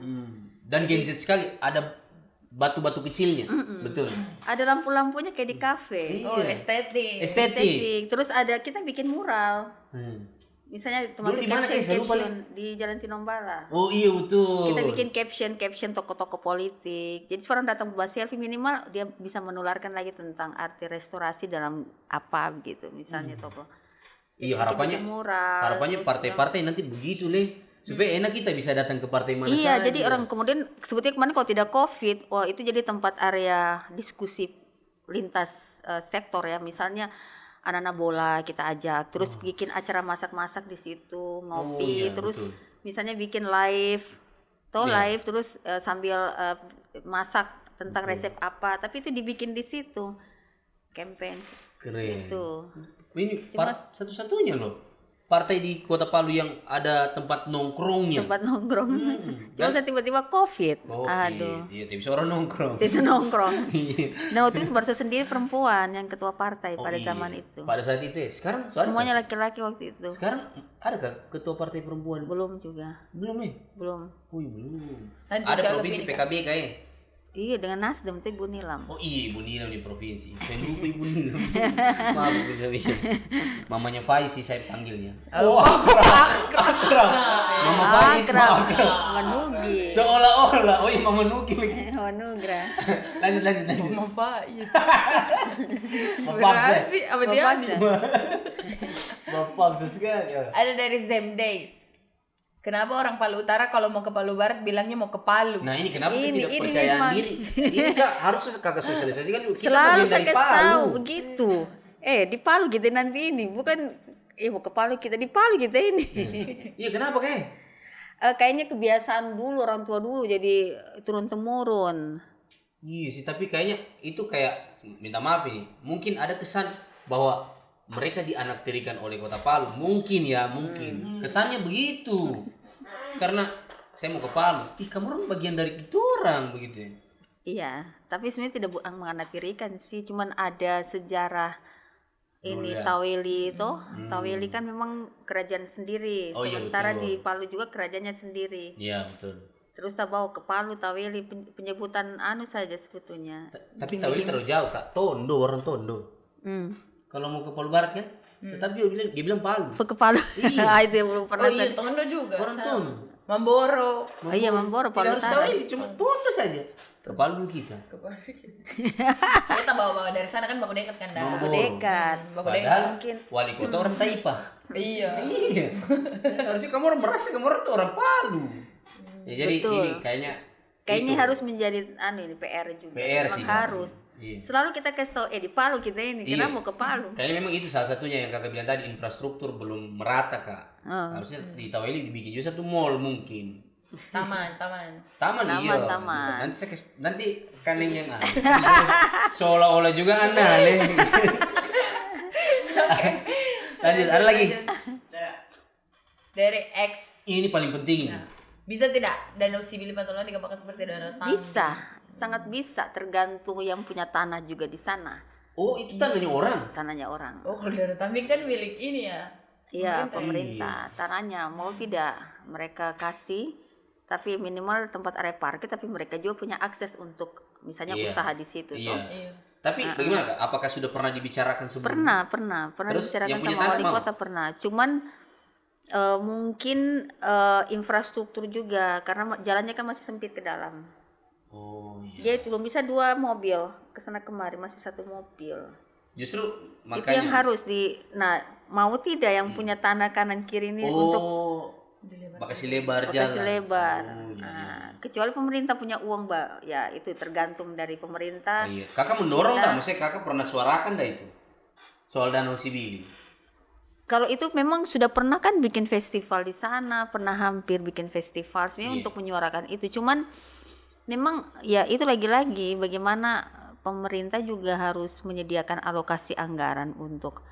Dan gadget sekali, ada batu-batu kecilnya. Betul. Ada lampu-lampunya kayak di kafe. Oh, estetik. Terus ada kita bikin mural. Misalnya termasuk caption di Jalan Tinombala. Oh iya betul. Kita bikin caption tokoh-tokoh politik. Jadi orang datang buat selfie minimal dia bisa menularkan lagi tentang arti restorasi dalam apa gitu. Misalnya tokoh. Iya harapannya partai-partai nanti begitu supaya enak kita bisa datang ke partai mana saja. Iya jadi orang kemudian sebetulnya kemarin kalau tidak COVID, wah itu jadi tempat area diskusi lintas sektor ya. Misalnya anak-anak bola kita ajak, terus bikin acara masak-masak di situ, ngopi, terus misalnya bikin live, live, terus sambil masak tentang resep apa, tapi itu dibikin di situ, campaign. Keren. Itu. Ini satu-satunya loh. Partai di Kota Palu yang ada tempat nongkrongnya. Cuma saya tiba-tiba COVID. Aduh. Iya, tapi seorang nongkrong. Itu nongkrong. Nah, waktu itu baru sendiri perempuan yang ketua partai pada zaman itu. Pada saat itu ya. Sekarang semuanya laki-laki waktu itu. Sekarang ada ketua partai perempuan? Belum juga. Belum ya? Belum. Oh, belum. Ada provinsi PKB kayaknya. Iya dengan Nasdem itu Ibu Nilam. Oh iya Ibu Nilam di provinsi. Saya lupa Ibu Nilam. Maaf Ibu Nilam. Mamanya Faiz saya panggilnya. Oh akrab. Mama Faiz akrab. Manugi. Seolah-olah. Oh iya Mama Nugi lagi. Mama Nugra. Lanjut. Mama Faiz. Berarti apa dia? Bapak sekali. Ada dari Zem Days. Kenapa orang Palu Utara kalau mau ke Palu Barat bilangnya mau ke Palu? Nah ini kenapa kita tidak percaya diri? Ini Kak harus kakak sosialisasikan kita selalu bagian saya dari kasih Palu. tahu begitu. Di Palu kita nanti ini bukan mau ke Palu kita di Palu kita ini. Iya kenapa kayak? Kayaknya kebiasaan dulu orang tua dulu jadi turun temurun. Iya sih tapi kayaknya itu kayak minta maaf ini mungkin ada kesan bahwa mereka dianaktirikan oleh Kota Palu mungkin kesannya begitu. Karena saya mau ke Palu, kamu orang bagian dari kita orang begitu. Iya, tapi sebenarnya tidak menanaktirikan sih, cuman ada sejarah ini Taweli itu. Taweli kan memang kerajaan sendiri, sementara di Palu juga kerajaannya sendiri. Iya betul. Terus kita bawa ke Palu Taweli penyebutan saja sebetulnya. Tapi Taweli terlalu jauh Kak, orang Tondo. Kalau mau ke Palu Barat kan? Tetap dia bilang Palu. Ke Palu. Iya. Itu yang belum pernah. Iya, Tondo juga. Orang Tondo. Mamboro. Iya, Mamboro Palu. Tidak harus tahu ini, cuma Tondo saja. Ke Palu dulu kita. Kita bawa-bawa dari sana kan baku dekat kan dah. Baku dekat. Mungkin wali kota orang Taipa. Iya. Harusnya kamu orang merasa kamu orang tuh orang Palu. Ya, jadi Betul. ini kayaknya harus menjadi ini PR juga. PR memang sih, harus. Iya. Selalu kita kasih tahu di Palu kita ini, kita mau ke Palu. Kayaknya memang itu salah satunya yang kakak bilang tadi, infrastruktur belum merata kak. Harusnya di Taweli dibikin juga satu mall mungkin. Taman. Iya. Taman. Nanti kan yang seolah-olah juga aneh. Lanjut, ada lagi. Dari X. Ini paling penting. Bisa tidak Danau Sibili Pantoloan dikembangkan seperti Danau Tanggung? Bisa, sangat bisa, tergantung yang punya tanah juga di sana. Oh, itu tanahnya orang. Tanahnya orang. Oh, kalau Danau Tambing kan milik ini ya. Iya, pemerintah. Tanahnya mau tidak mereka kasih, tapi minimal tempat area parkir, tapi mereka juga punya akses untuk misalnya usaha di situ toh. Iya. Tapi bagaimana kak? Apakah sudah pernah dibicarakan sebelumnya? Pernah Terus, dibicarakan yang punya sama wali tanah kota pernah. Cuman mungkin infrastruktur juga karena jalannya kan masih sempit ke dalam. Oh iya. Jadi belum bisa 2 mobil ke sana kemari, masih 1 mobil. Justru Itu makanya. yang harus mau tidak yang punya tanah kanan kiri ini untuk Makasih lebar jalan. lokasi lebar. Oh, iya. Kecuali pemerintah punya uang, Mbak. Ya, itu tergantung dari pemerintah. Iya. Kakak mendorong dah, maksudnya kakak pernah suarakan dah itu soal Danau Sibili. Kalau itu memang sudah pernah kan bikin festival di sana, pernah hampir bikin festival sebenarnya untuk menyuarakan itu. Cuman memang ya itu lagi-lagi bagaimana pemerintah juga harus menyediakan alokasi anggaran untuk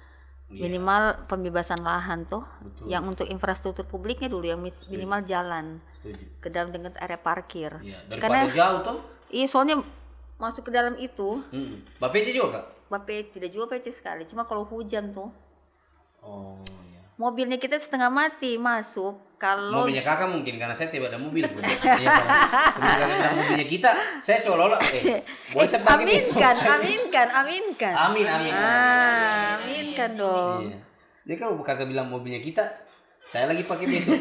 minimal pembebasan lahan tuh. Betul. Yang untuk infrastruktur publiknya dulu yang minimal jalan. Setuju. Ke dalam dengan area parkir. Iya, daripada jauh tuh. Iya, soalnya masuk ke dalam itu, Bapak juga kak? Bapak tidak juga PC sekali. Cuma kalau hujan tuh, Oh iya. mobilnya kita setengah mati masuk. Kalau Mobilnya kakak mungkin karena saya tidak ada mobil. Iya, kalau kakak bilang mobilnya kita, saya seolah-olah boleh saya pakai besok. aminkan. Amin. Aminkan dong. Iya. Jadi kalau kakak bilang mobilnya kita, saya lagi pakai besok.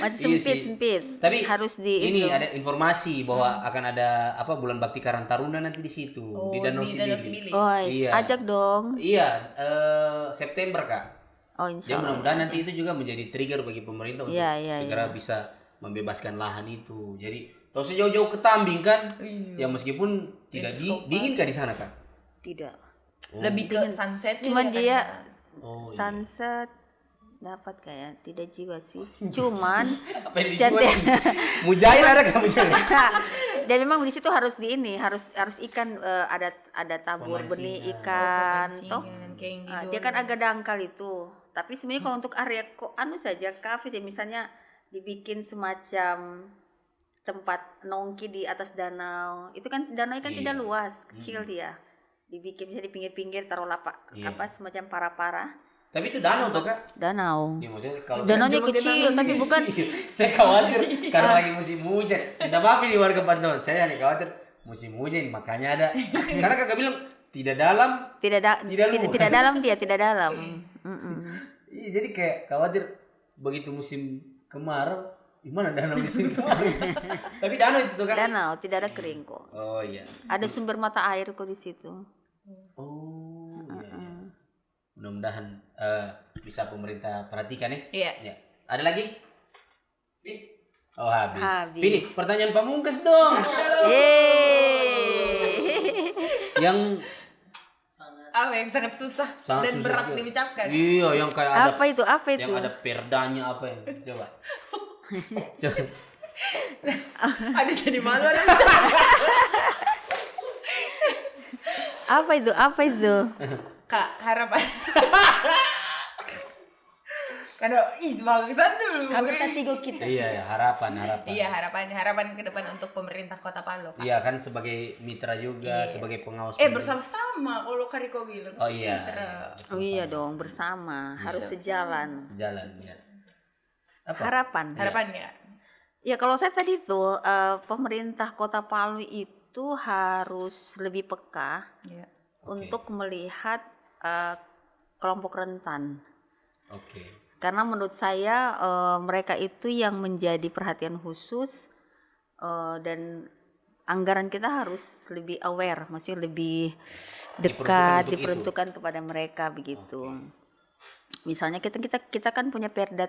Masih sempit. Tapi harus di ini itu. ada informasi bahwa akan ada bulan bakti Karang Taruna nanti di situ di Danau Sibili. Oh, Iya. ajak dong. Iya, September kak. Oh, Jadi insya Allah. mudah-mudahan nanti itu juga menjadi trigger bagi pemerintah untuk segera bisa membebaskan lahan itu. Jadi tahu sejauh-jauh ke Tambing kan, ya meskipun tidak dingin kak di sana kak. Tidak. Lebih ke sunset. Cuman dia Oh, sunset dapat kayak tidak juga sih. Cuman apa yang dijual? Mujair ada kan mujair? dan memang di situ harus harus ikan ada tabur benih ikan toh. Dia kan agak dangkal itu. Tapi sebenarnya kalau untuk area saja kafe misalnya dibikin semacam tempat nongki di atas danau. Itu kan danau kan tidak luas, kecil dia. Dibikin bisa di pinggir-pinggir taruh lapak semacam para-para. Tapi itu danau toh kak? Danau. Ya maksudnya kalau Danaunya kecil tapi bukan. Saya khawatir karena lagi musim hujan. Minta maaf ini warga Pantauan. Saya hanya khawatir musim hujan makanya ada. Karena kakak bilang tidak dalam. Tidak dalam. Iya, jadi kayak khawatir begitu musim kemarau gimana danau musim kemarau. Tapi danau itu tuh kan? Danau tidak ada kering kok. Oh iya. Ada sumber mata air kok di situ. Oh iya. Mudah-mudahan bisa pemerintah perhatikan ya. Iya. Ya. Ada lagi? Habis. Oh habis. Ini Habis. pertanyaan pamungkas dong. Yang Apa yang sangat susah sangat dan susah berat sekali. diucapkan? Iya, yang kayak ada Apa itu? yang ada perdanya apa ya? Coba. Coba. Aduh jadi malu ada. Apa itu? Kak, harapan. Karena bagusan dulu. Hampir tiga kita. Iya, harapan. Iya, harapan ke depan untuk pemerintah Kota Palu, Kak. Iya kan sebagai mitra juga, sebagai pengawas. Bersama-sama kalau Kariko bilang. Oh iya. Oh iya dong, bersama, harus sejalan. Jalan ya. Apa? Harapannya. Ya kalau saya tadi tuh pemerintah Kota Palu itu harus lebih peka untuk melihat kelompok rentan. Oke. Karena menurut saya mereka itu yang menjadi perhatian khusus dan anggaran kita harus lebih aware, maksudnya lebih dekat, diperuntukkan kepada mereka begitu. Misalnya kita kan punya Perda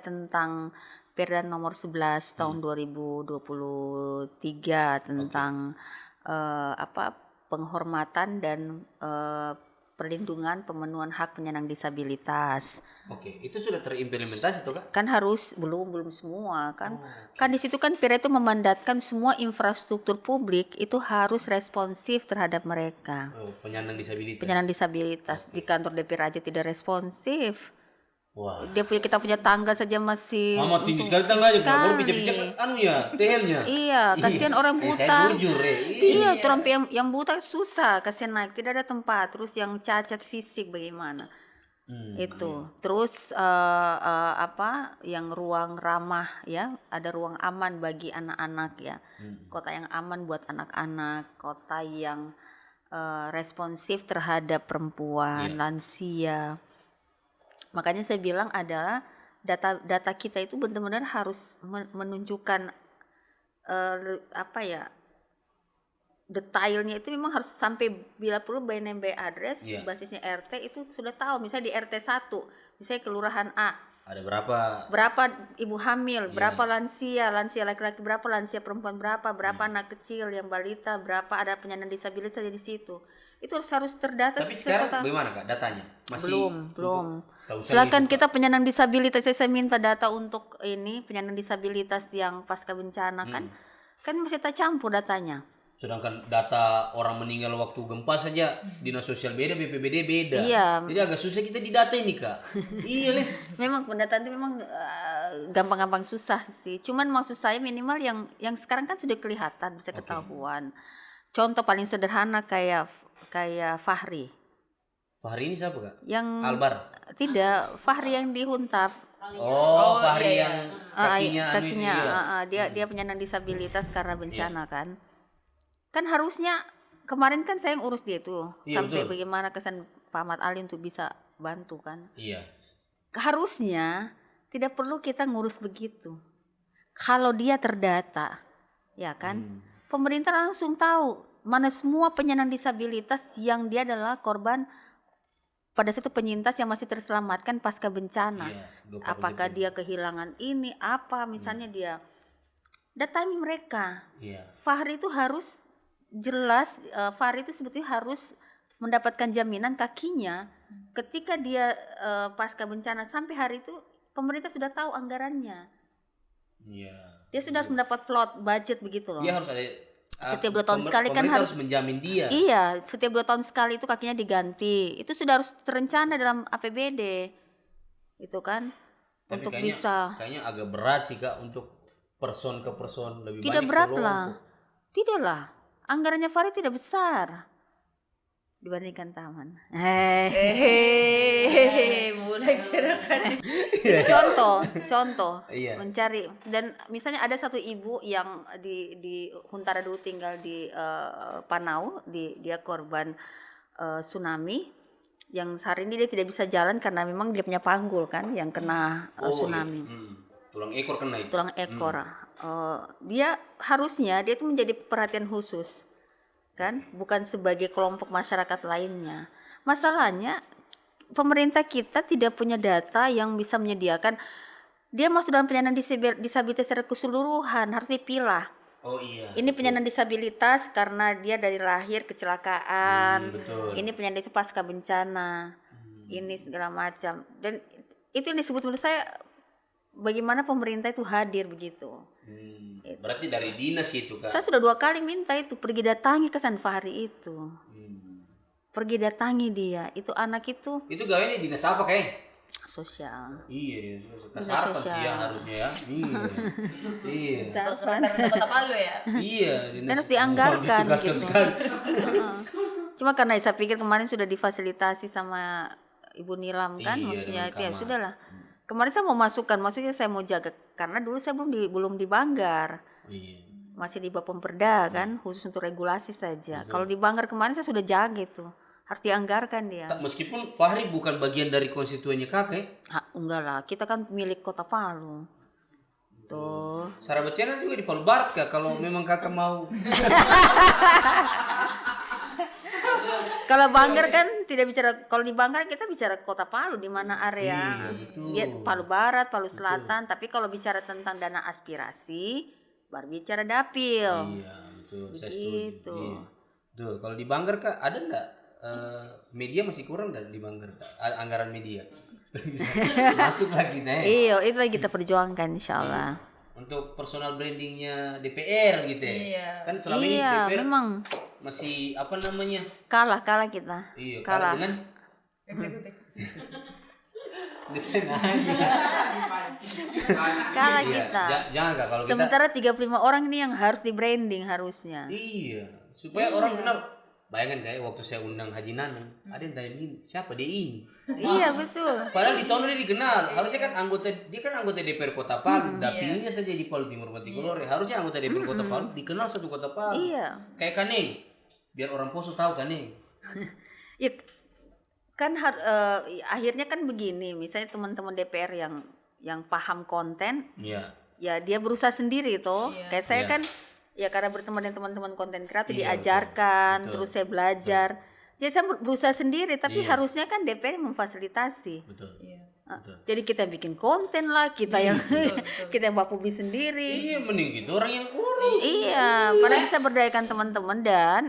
nomor 11 tahun 2023 tentang penghormatan dan perlindungan pemenuhan hak penyandang disabilitas. Oke, itu sudah terimplementasi tuh Kak? Kan harus belum semua kan. Kan di situ kan Perda itu memandatkan semua infrastruktur publik itu harus responsif terhadap mereka. Penyandang disabilitas. Penyandang disabilitas di kantor DPR aja tidak responsif. Wah. Kita punya tangga saja masih Mama tinggi sekali tangganya, baru pijak-pijak tehelnya. Iya, kasihan orang buta. Saya jujur Iya, orang yang buta susah, kasihan naik, tidak ada tempat. Terus yang cacat fisik bagaimana? Itu. Terus yang ruang ramah ya, ada ruang aman bagi anak-anak ya. Kota yang aman buat anak-anak, kota yang responsif terhadap perempuan, lansia. Makanya saya bilang adalah data kita itu benar-benar harus menunjukkan detailnya itu memang harus sampai bila perlu by name by address, basisnya RT itu sudah tahu. Misalnya di RT 1, misalnya kelurahan A, ada berapa ibu hamil, berapa lansia laki-laki berapa, lansia perempuan berapa anak kecil, yang balita berapa, ada penyandang disabilitas di situ. Itu harus terdata. Tapi sekarang bagaimana Kak datanya? Masih belum. Silakan kita penyandang disabilitas, saya minta data untuk ini penyandang disabilitas yang pasca bencana kan masih tercampur datanya. Sedangkan data orang meninggal waktu gempa saja dinas sosial beda, BPBD beda. Iya. Jadi agak susah kita didata ini Kak. Iya leh. Memang pendataan itu memang gampang-gampang susah sih. Cuman maksud saya minimal yang sekarang kan sudah kelihatan, bisa ketahuan. Contoh paling sederhana kayak Fahri. Fahri ini siapa Kak? Yang Albar. Tidak, Fahri yang dihuntap. Fahri yang kakinya dia penyandang disabilitas karena bencana kan. Kan harusnya kemarin kan saya yang urus dia itu sampai betul. Bagaimana kesan Pak Ahmad Ali untuk bisa bantu kan. Iya. Harusnya tidak perlu kita ngurus begitu. Kalau dia terdata, ya kan, pemerintah langsung tahu mana semua penyandang disabilitas yang dia adalah korban pada satu penyintas yang masih terselamatkan pasca bencana. Apakah dia kehilangan ini apa misalnya dia datangi mereka. Fahri itu harus jelas, Fahri itu sebetulnya harus mendapatkan jaminan kakinya ketika dia pasca bencana sampai hari itu pemerintah sudah tahu anggarannya. Dia sudah harus mendapat plot budget begitu loh. Dia harus ada setiap 2 tahun sekali kan harus menjamin dia. Iya, setiap 2 tahun sekali itu kakinya diganti. Itu sudah harus terencana dalam APBD. Itu kan. Tapi untuk bisa. Kayaknya agak berat sih Kak untuk person ke person lebih tidak banyak. Tidak berat lah. Tidaklah. Anggarannya Fahri tidak besar dibandingkan taman. Mulai cerahkan. Contoh mencari, dan misalnya ada satu ibu yang di Huntara dulu tinggal di Panau, dia korban tsunami, yang hari ini dia tidak bisa jalan karena memang dia punya panggul kan yang kena tsunami. Tulang ekor kena itu. Tulang ekor. Dia harusnya dia itu menjadi perhatian khusus. Kan, bukan sebagai kelompok masyarakat lainnya. Masalahnya pemerintah kita tidak punya data yang bisa menyediakan dia masuk dalam penyandang disabilitas secara keseluruhan, harus dipilah. Ini penyandang disabilitas karena dia dari lahir kecelakaan. Ini penyandang pasca bencana. Ini segala macam. Dan itu yang disebut menurut saya bagaimana pemerintah itu hadir begitu. Berarti dari dinas itu Kak. Saya sudah 2 kali minta itu, pergi datangi kesan Fahri itu. Pergi datangi dia, itu anak itu. Itu gawainya dinas apa kayak? Sosial. Iya, Sarpan sih ya harusnya ya. Iya. Sarpan. Kota Palu ya. Iya. Dan harus dianggarkan gitu. Cuma karena saya pikir kemarin sudah difasilitasi sama Ibu Nilam kan, maksudnya itu ya sudahlah. Kemarin saya mau maksudnya saya mau jaga karena dulu saya belum di Banggar. Masih di Bapemperda kan, khusus untuk regulasi saja. Kalau di Banggar kemarin saya sudah jaga itu. Harus dianggarkan dia. Meskipun Fahri bukan bagian dari konstituennya Kakak. Enggak lah, kita kan milik Kota Palu. Tuh. Sahabat Channel juga di Palu Barat Kak, kalau memang Kakak mau. Kalau Banggar kan tidak bicara, kalau di Banggar kita bicara Kota Palu di mana area. Dia Palu Barat, Palu Selatan, tapi kalau bicara tentang dana aspirasi baru bicara dapil. Iya, betul. Saya setuju. Iya. Betul. Kalau di Banggar Kak, ada enggak media masih kurang dari di Banggar Kak? Anggaran media. Bisa masuk lagi nih. Iya, itu lagi kita perjuangkan insyaallah. Untuk personal brandingnya DPR gitu ya. Iya. Kan selama ini DPR memang masih apa namanya? kalah kita. Iya, kalah dengan Eksekutif. desain aja. kalah Iya, kita. Jangan Kak kalau Sementara 35 orang ini yang harus di branding harusnya. Iya, supaya orang kenal. Bayangkan kayak waktu saya undang Haji Nanang, ada yang tanya begini, siapa dia ini? Iya betul. Padahal di tahun ini dikenal. Harusnya kan dia kan anggota DPR Kota Palu, dapilnya saja di Palu Timur Matikulore. Harusnya anggota DPR Kota Palu dikenal satu Kota Palu. Iya. Kayak Kaneng, biar orang Poso tahu Kaneng. Ya kan akhirnya kan begini, misalnya teman-teman DPR yang paham konten, Iya. ya dia berusaha sendiri toh. Kayak saya kan ya karena berteman dengan teman-teman konten kreator diajarkan, betul. Terus saya belajar. Ya saya berusaha sendiri, tapi harusnya kan DPR memfasilitasi. Betul. Iya. Betul. Jadi kita bikin konten lah, kita yang kita yang bakubi sendiri. Iya, mending gitu orang yang urus. Iya, padahal bisa berdayakan teman-teman dan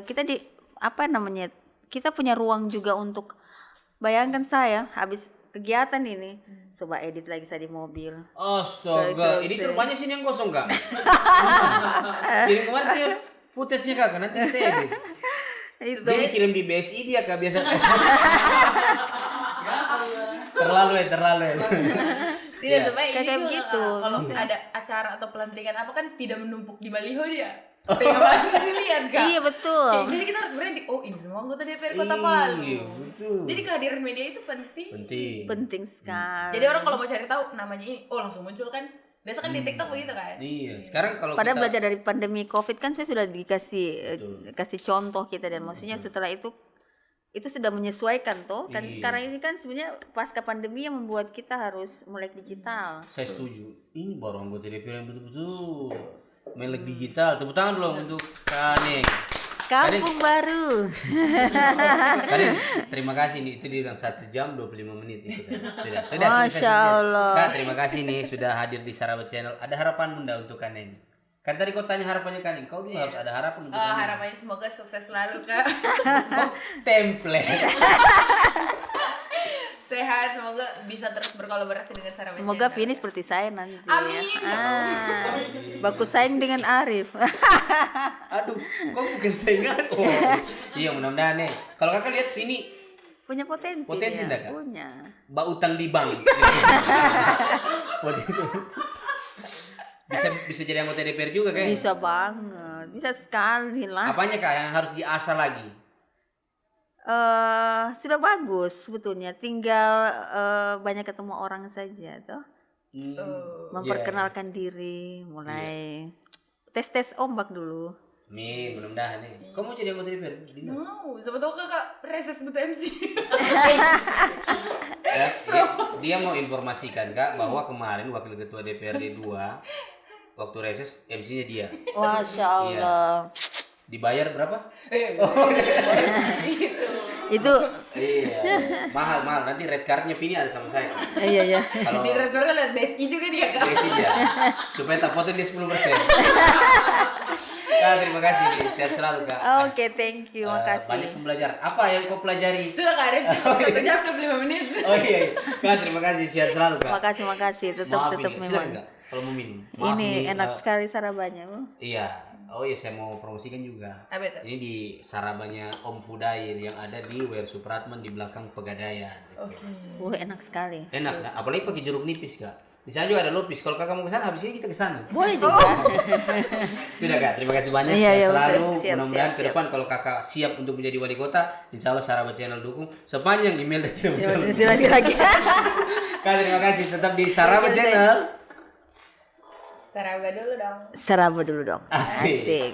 kita kita punya ruang juga untuk, bayangkan saya habis kegiatan ini coba edit lagi saya di mobil. Astaga, ini rupanya sini yang kosong Kak. Kirim kemarin saya footage-nya Kak, nanti kita edit. Dia kirim di BSI dia Kak biasa. terlalu ya. Tidak supaya ini kayak juga gitu. Kalau ada acara atau pelantikan apa kan tidak menumpuk di baliho dia. Tinggal banget dilihat Kak. Iya betul. Jadi kita harus berani, oh ini semua anggota DPR Kota Palu. Iya, betul. Jadi kehadiran media itu penting. Penting sekali. Jadi orang kalau mau cari tahu namanya ini, oh langsung muncul kan. Biasa kan di TikTok begitu kan. Iya, sekarang kalau Padahal kita belajar dari pandemi Covid kan saya sudah kasih contoh kita, dan maksudnya setelah itu sudah menyesuaikan toh kan. Sekarang ini kan sebenarnya pasca pandemi yang membuat kita harus melek digital. saya setuju. Ini baru anggota DPR yang betul-betul melek digital. Tepuk tangan belum untuk Kaneng. Kampung baru. Kaneng, terima kasih nih, itu dia bilang 1 jam 25 menit itu kan. Sudah. Masya Allah. Kak, terima kasih nih sudah hadir di Sarawak Channel. Ada harapan Bunda untuk Kaneng? Kan tadi kau tanya harapannya Kaneng, kau juga harus ada harapan untuk Kaneng. Harapannya semoga sukses selalu Kak. Template. Sehat, semoga bisa terus berkolaborasi dengan Sarawak Semoga Channel. Vini seperti saya nanti. Amin. Baku saing dengan Arif. Aduh, kok bukan saingan? Oh, iya mudah-mudahan nih. Kalau kakak lihat ini Punya potensi. Potensi dia. enggak, Kak? Punya. mbak utang di bank. bisa jadi anggota DPR juga kayaknya. Bisa banget. Bisa sekali lah. Apanya Kak yang harus diasah lagi? Sudah bagus sebetulnya, tinggal banyak ketemu orang saja toh. Memperkenalkan diri, mulai tes ombak dulu. Amin, mudah-mudahan nih. Kamu mau jadi anggota DPR? Mau, siapa tahu Kakak reses butuh MC. Ya, dia mau informasikan Kak bahwa kemarin wakil ketua DPRD 2 waktu reses MC-nya dia. Masya Allah. Dibayar berapa? Itu mahal. Nanti red card-nya Vini ada sama saya. iya. Kalau Di transfer lihat BSI juga dia Kak. Besi dia. Supaya tak potong dia 10%. Kak, terima kasih. Sehat selalu Kak. Oke, thank you. Makasih. Banyak pembelajaran. Apa yang kau pelajari? Sudah Kak Arif, 1 jam 25 menit. Oh iya. Kak, terima kasih. Sehat selalu Kak. Makasih. Tetap Silakan memang. Kak, kalau mau minum. Maaf Ini nih, enak sekali sarabanya. Iya. Oh iya, saya mau promosikan juga. Apa itu? Ini di sarabanya Om Fudair yang ada di WR Supratman di belakang Pegadaian. Oke. Enak sekali. Enak, nah, apalagi pakai jeruk nipis Kak. Di sana juga ada lopis. Kalau Kakak mau ke sana, habis ini kita ke sana. Boleh juga. Sudah Kak, terima kasih banyak. Iya, Sehat selalu. betul. Siap, Mudah-mudahan siap, ke depan kalau Kakak siap untuk menjadi wali kota, insya Allah Sarawak Channel dukung. Sepanjang email dan tidak Lagi. Kak, terima kasih. Tetap di Sarawak Channel. Saraba dulu dong. Saraba dulu dong. Asik. Asik.